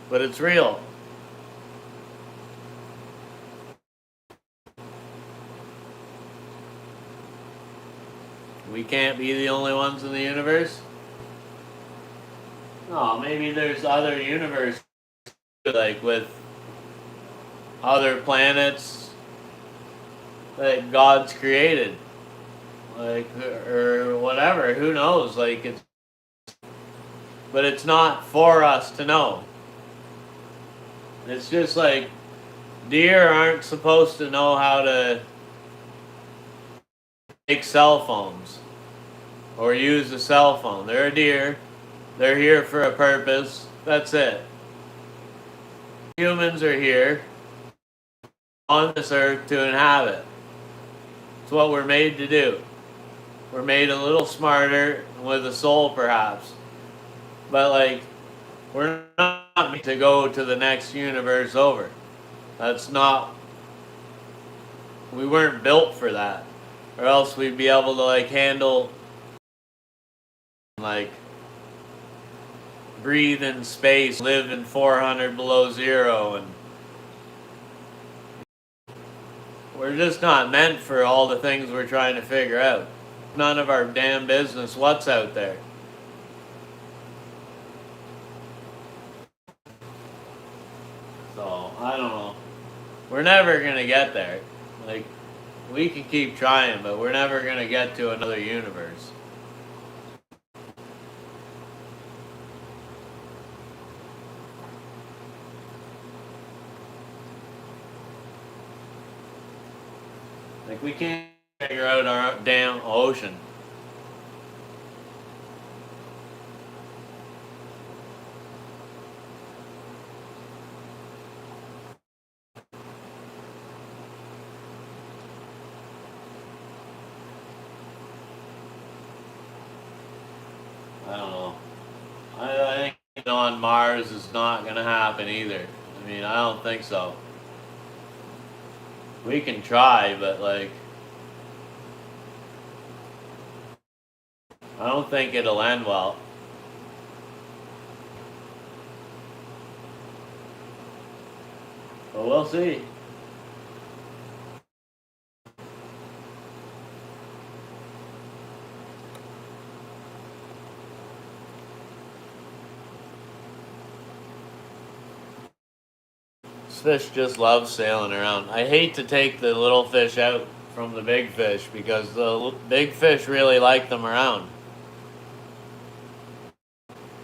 S1: But it's real. We can't be the only ones in the universe. No, maybe there's other universes like with other planets that God's created. Like or whatever, who knows? Like it's but it's not for us to know. It's just like deer aren't supposed to know how to make cell phones or use a cell phone. They're a deer. They're here for a purpose. That's it. Humans are here on this earth to inhabit. It's what we're made to do. We're made a little smarter with a soul, perhaps. But, like, we're not made to go to the next universe over. That's not. We weren't built for that. Or else we'd be able to, like, handle, like, breathe in space, live in 400 below zero, and we're just not meant for all the things we're trying to figure out. None of our damn business what's out there. So, I don't know. We're never gonna get there. Like, we can keep trying, but we're never gonna get to another universe. Like, we can't figure out our damn ocean. on Mars is not going to happen either. I mean, I don't think so. We can try, but like, I don't think it'll end well. But we'll see. This fish just loves sailing around. I hate to take the little fish out from the big fish because the big fish really like them around.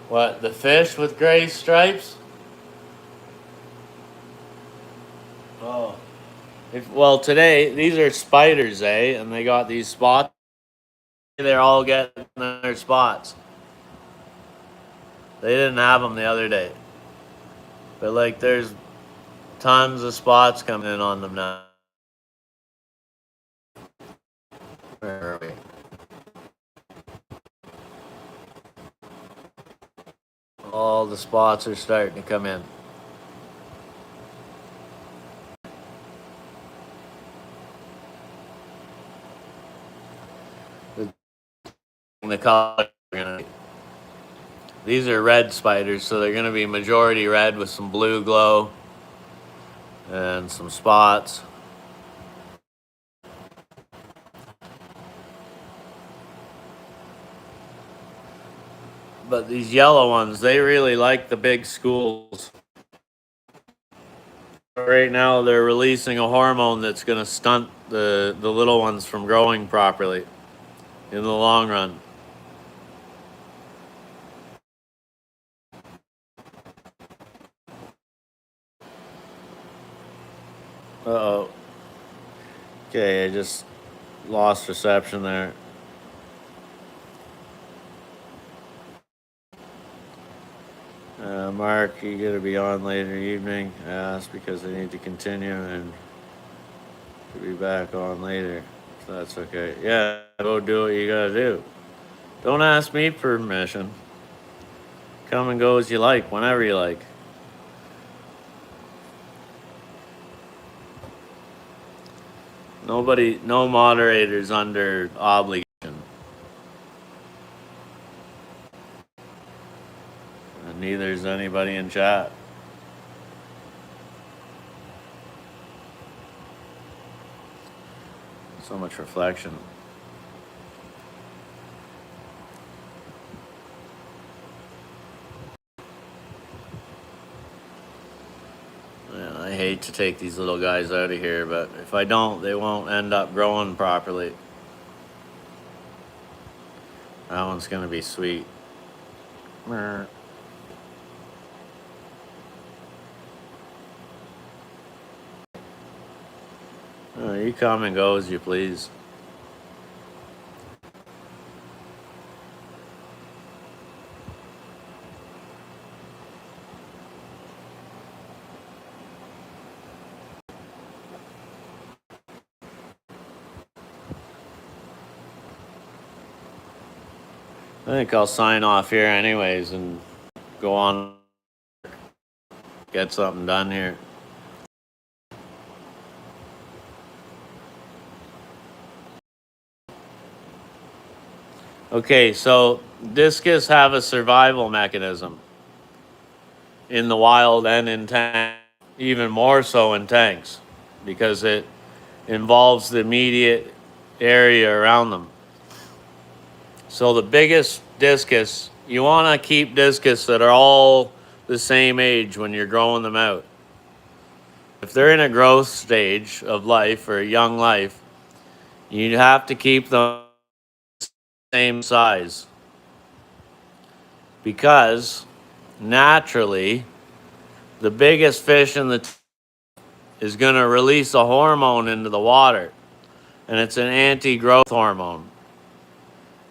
S1: What, the fish with gray stripes? Oh. Well, today, these are spiders, eh? And they got these spots. They're all getting their spots. They didn't have them the other day. But, like, there's tons of spots coming in on them now. Where are we? All the spots are starting to come in. The color. These are red spiders, so they're going to be majority red with some blue glow and some spots. But these yellow ones, they really like the big schools. Right now, they're releasing a hormone that's going to stunt the little ones from growing properly in the long run. Uh-oh. Okay, I just lost reception there. Mark, you gotta be on later evening. I asked because I need to continue and to be back on later. So that's okay. Yeah, go do what you gotta do. Don't ask me permission. Come and go as you like, whenever you like. Nobody, no moderators under obligation. And neither is anybody in chat. So much reflection. Yeah, I hate to take these little guys out of here, but if I don't, they won't end up growing properly. That one's gonna be sweet. Oh, you come and go as you please. I think I'll sign off here anyways and go on, get something done here. Okay, so discus have a survival mechanism in the wild and in tanks, even more so in tanks, because it involves the immediate area around them. So the biggest discus, you want to keep discus that are all the same age when you're growing them out. If they're in a growth stage of life or a young life, you have to keep them the same size, because naturally the biggest fish in the is going to release a hormone into the water, and it's an anti-growth hormone,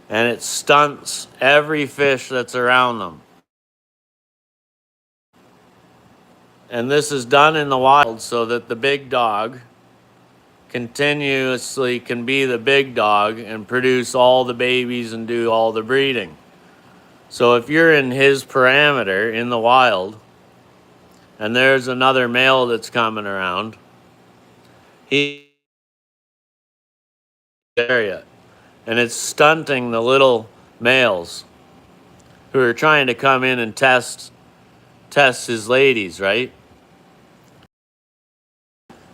S1: and it stunts every fish that's around them. And this is done in the wild so that the big dog continuously can be the big dog and produce all the babies and do all the breeding. So if you're in his parameter in the wild and there's another male that's coming around, he area and it's stunting the little males who are trying to come in and test his ladies, right?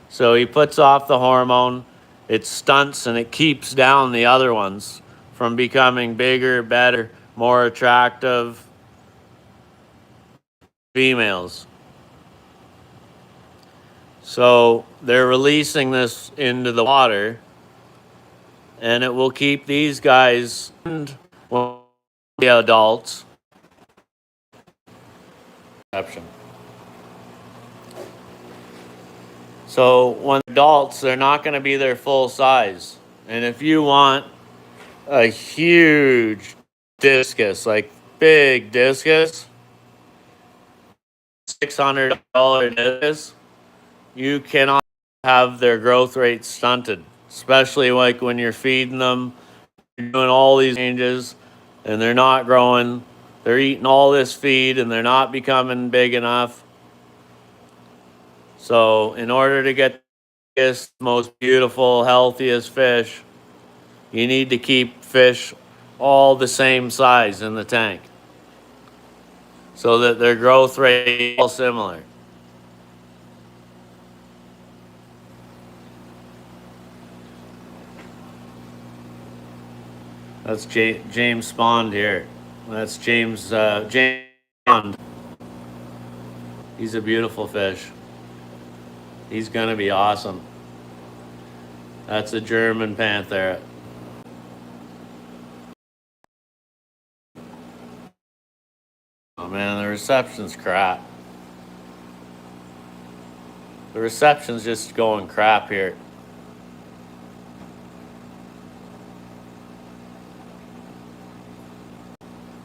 S1: So he puts off the hormone, it stunts and it keeps down the other ones from becoming bigger, better, more attractive females. So they're releasing this into the water and it will keep these guys and the adults. So when adults, they're not going to be their full size. And if you want a huge discus, like big discus, $600 discus, you cannot have their growth rate stunted, especially like when you're feeding them, you're doing all these changes and they're not growing. They're eating all this feed and they're not becoming big enough. So in order to get this most beautiful, healthiest fish, you need to keep fish all the same size in the tank so that their growth rate is all similar. That's James Spond here. That's James Spond. He's a beautiful fish. He's gonna be awesome. That's a German Panther. Oh man, the reception's crap. The reception's just going crap here.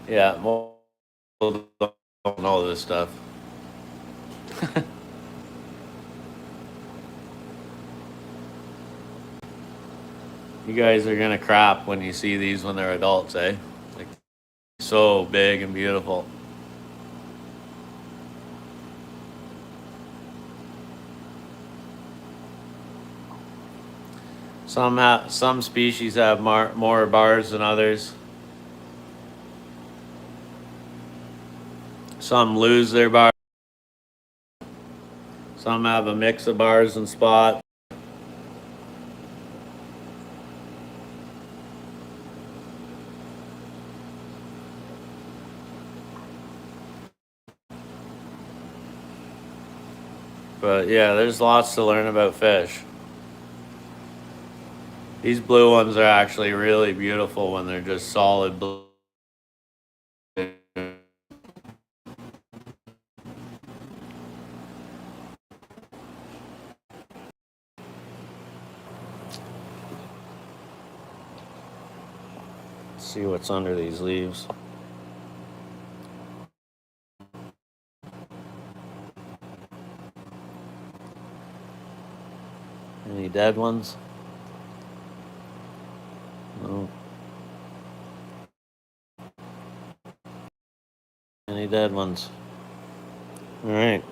S1: Yeah, most people don't know this stuff. You guys are gonna crap when you see these when they're adults, eh? Like, so big and beautiful. Some species have more bars than others. Some lose their bars. Some have a mix of bars and spot. But yeah, there's lots to learn about fish. These blue ones are actually really beautiful when they're just solid blue. Let's see what's under these leaves. Any dead ones? No. Any dead ones? All right.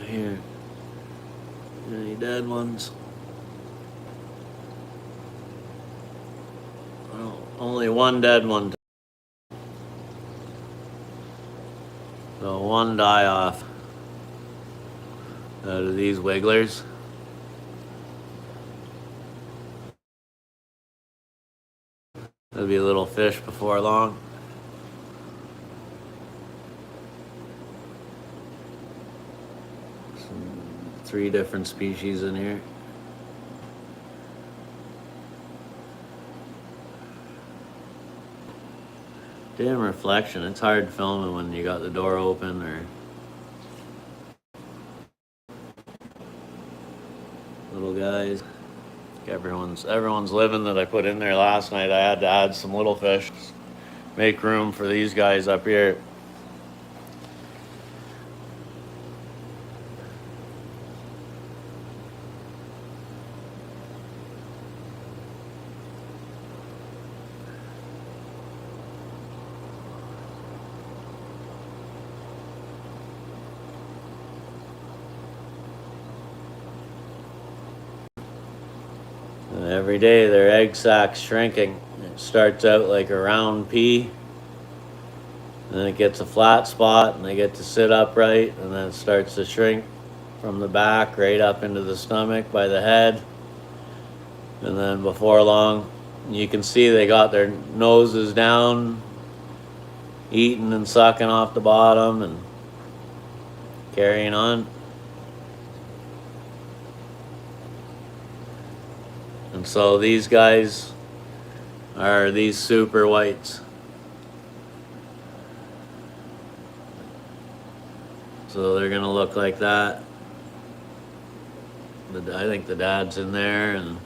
S1: Here. Any dead ones? Well, only one dead one. So one die off out of these wigglers. There'll be a little fish before long. Three different species in here. Damn reflection. It's hard filming when you got the door open or little guys. Everyone's living that I put in there last night. I had to add some little fish. Make room for these guys up here. Every day their egg sack's shrinking. It starts out like a round pea, then it gets a flat spot and they get to sit upright, and then it starts to shrink from the back right up into the stomach by the head. And then before long, you can see they got their noses down, eating and sucking off the bottom and carrying on. And so these guys are these super whites. So they're gonna look like that. I think the dad's in there, and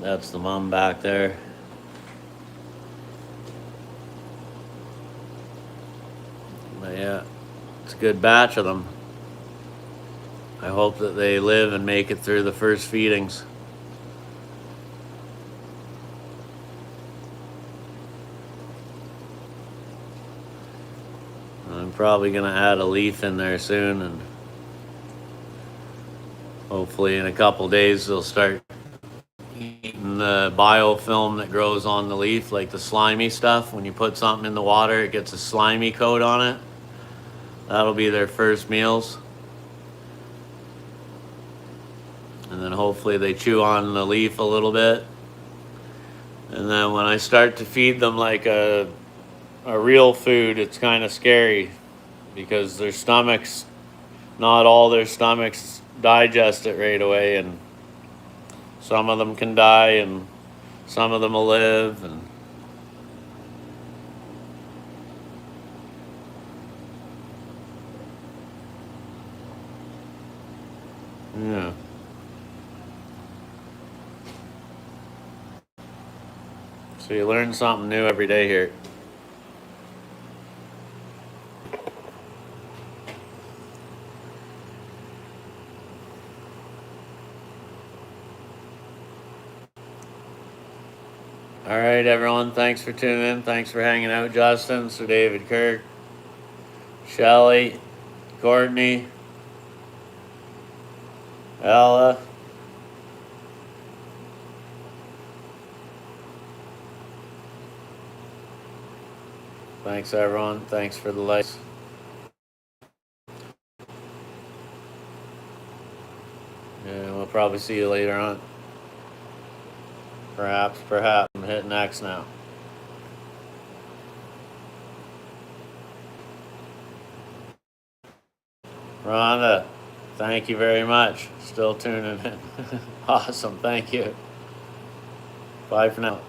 S1: that's the mom back there. But yeah, it's a good batch of them. I hope that they live and make it through the first feedings. I'm probably gonna add a leaf in there soon, and hopefully in a couple days they'll start eating the biofilm that grows on the leaf, like the slimy stuff. When you put something in the water, it gets a slimy coat on it. That'll be their first meals. And then hopefully they chew on the leaf a little bit. And then when I start to feed them like a real food, it's kind of scary because their stomachs, not all their stomachs digest it right away, and some of them can die and some of them will live. And yeah. So you learn something new every day here. All right, everyone. Thanks for tuning in. Thanks for hanging out, Justin, Sir David Kirk, Shelly, Courtney, Ella. Thanks, everyone. Thanks for the likes. Yeah, we'll probably see you later on. Perhaps. I'm hitting X now. Rhonda, thank you very much. Still tuning in. Awesome. Thank you. Bye for now.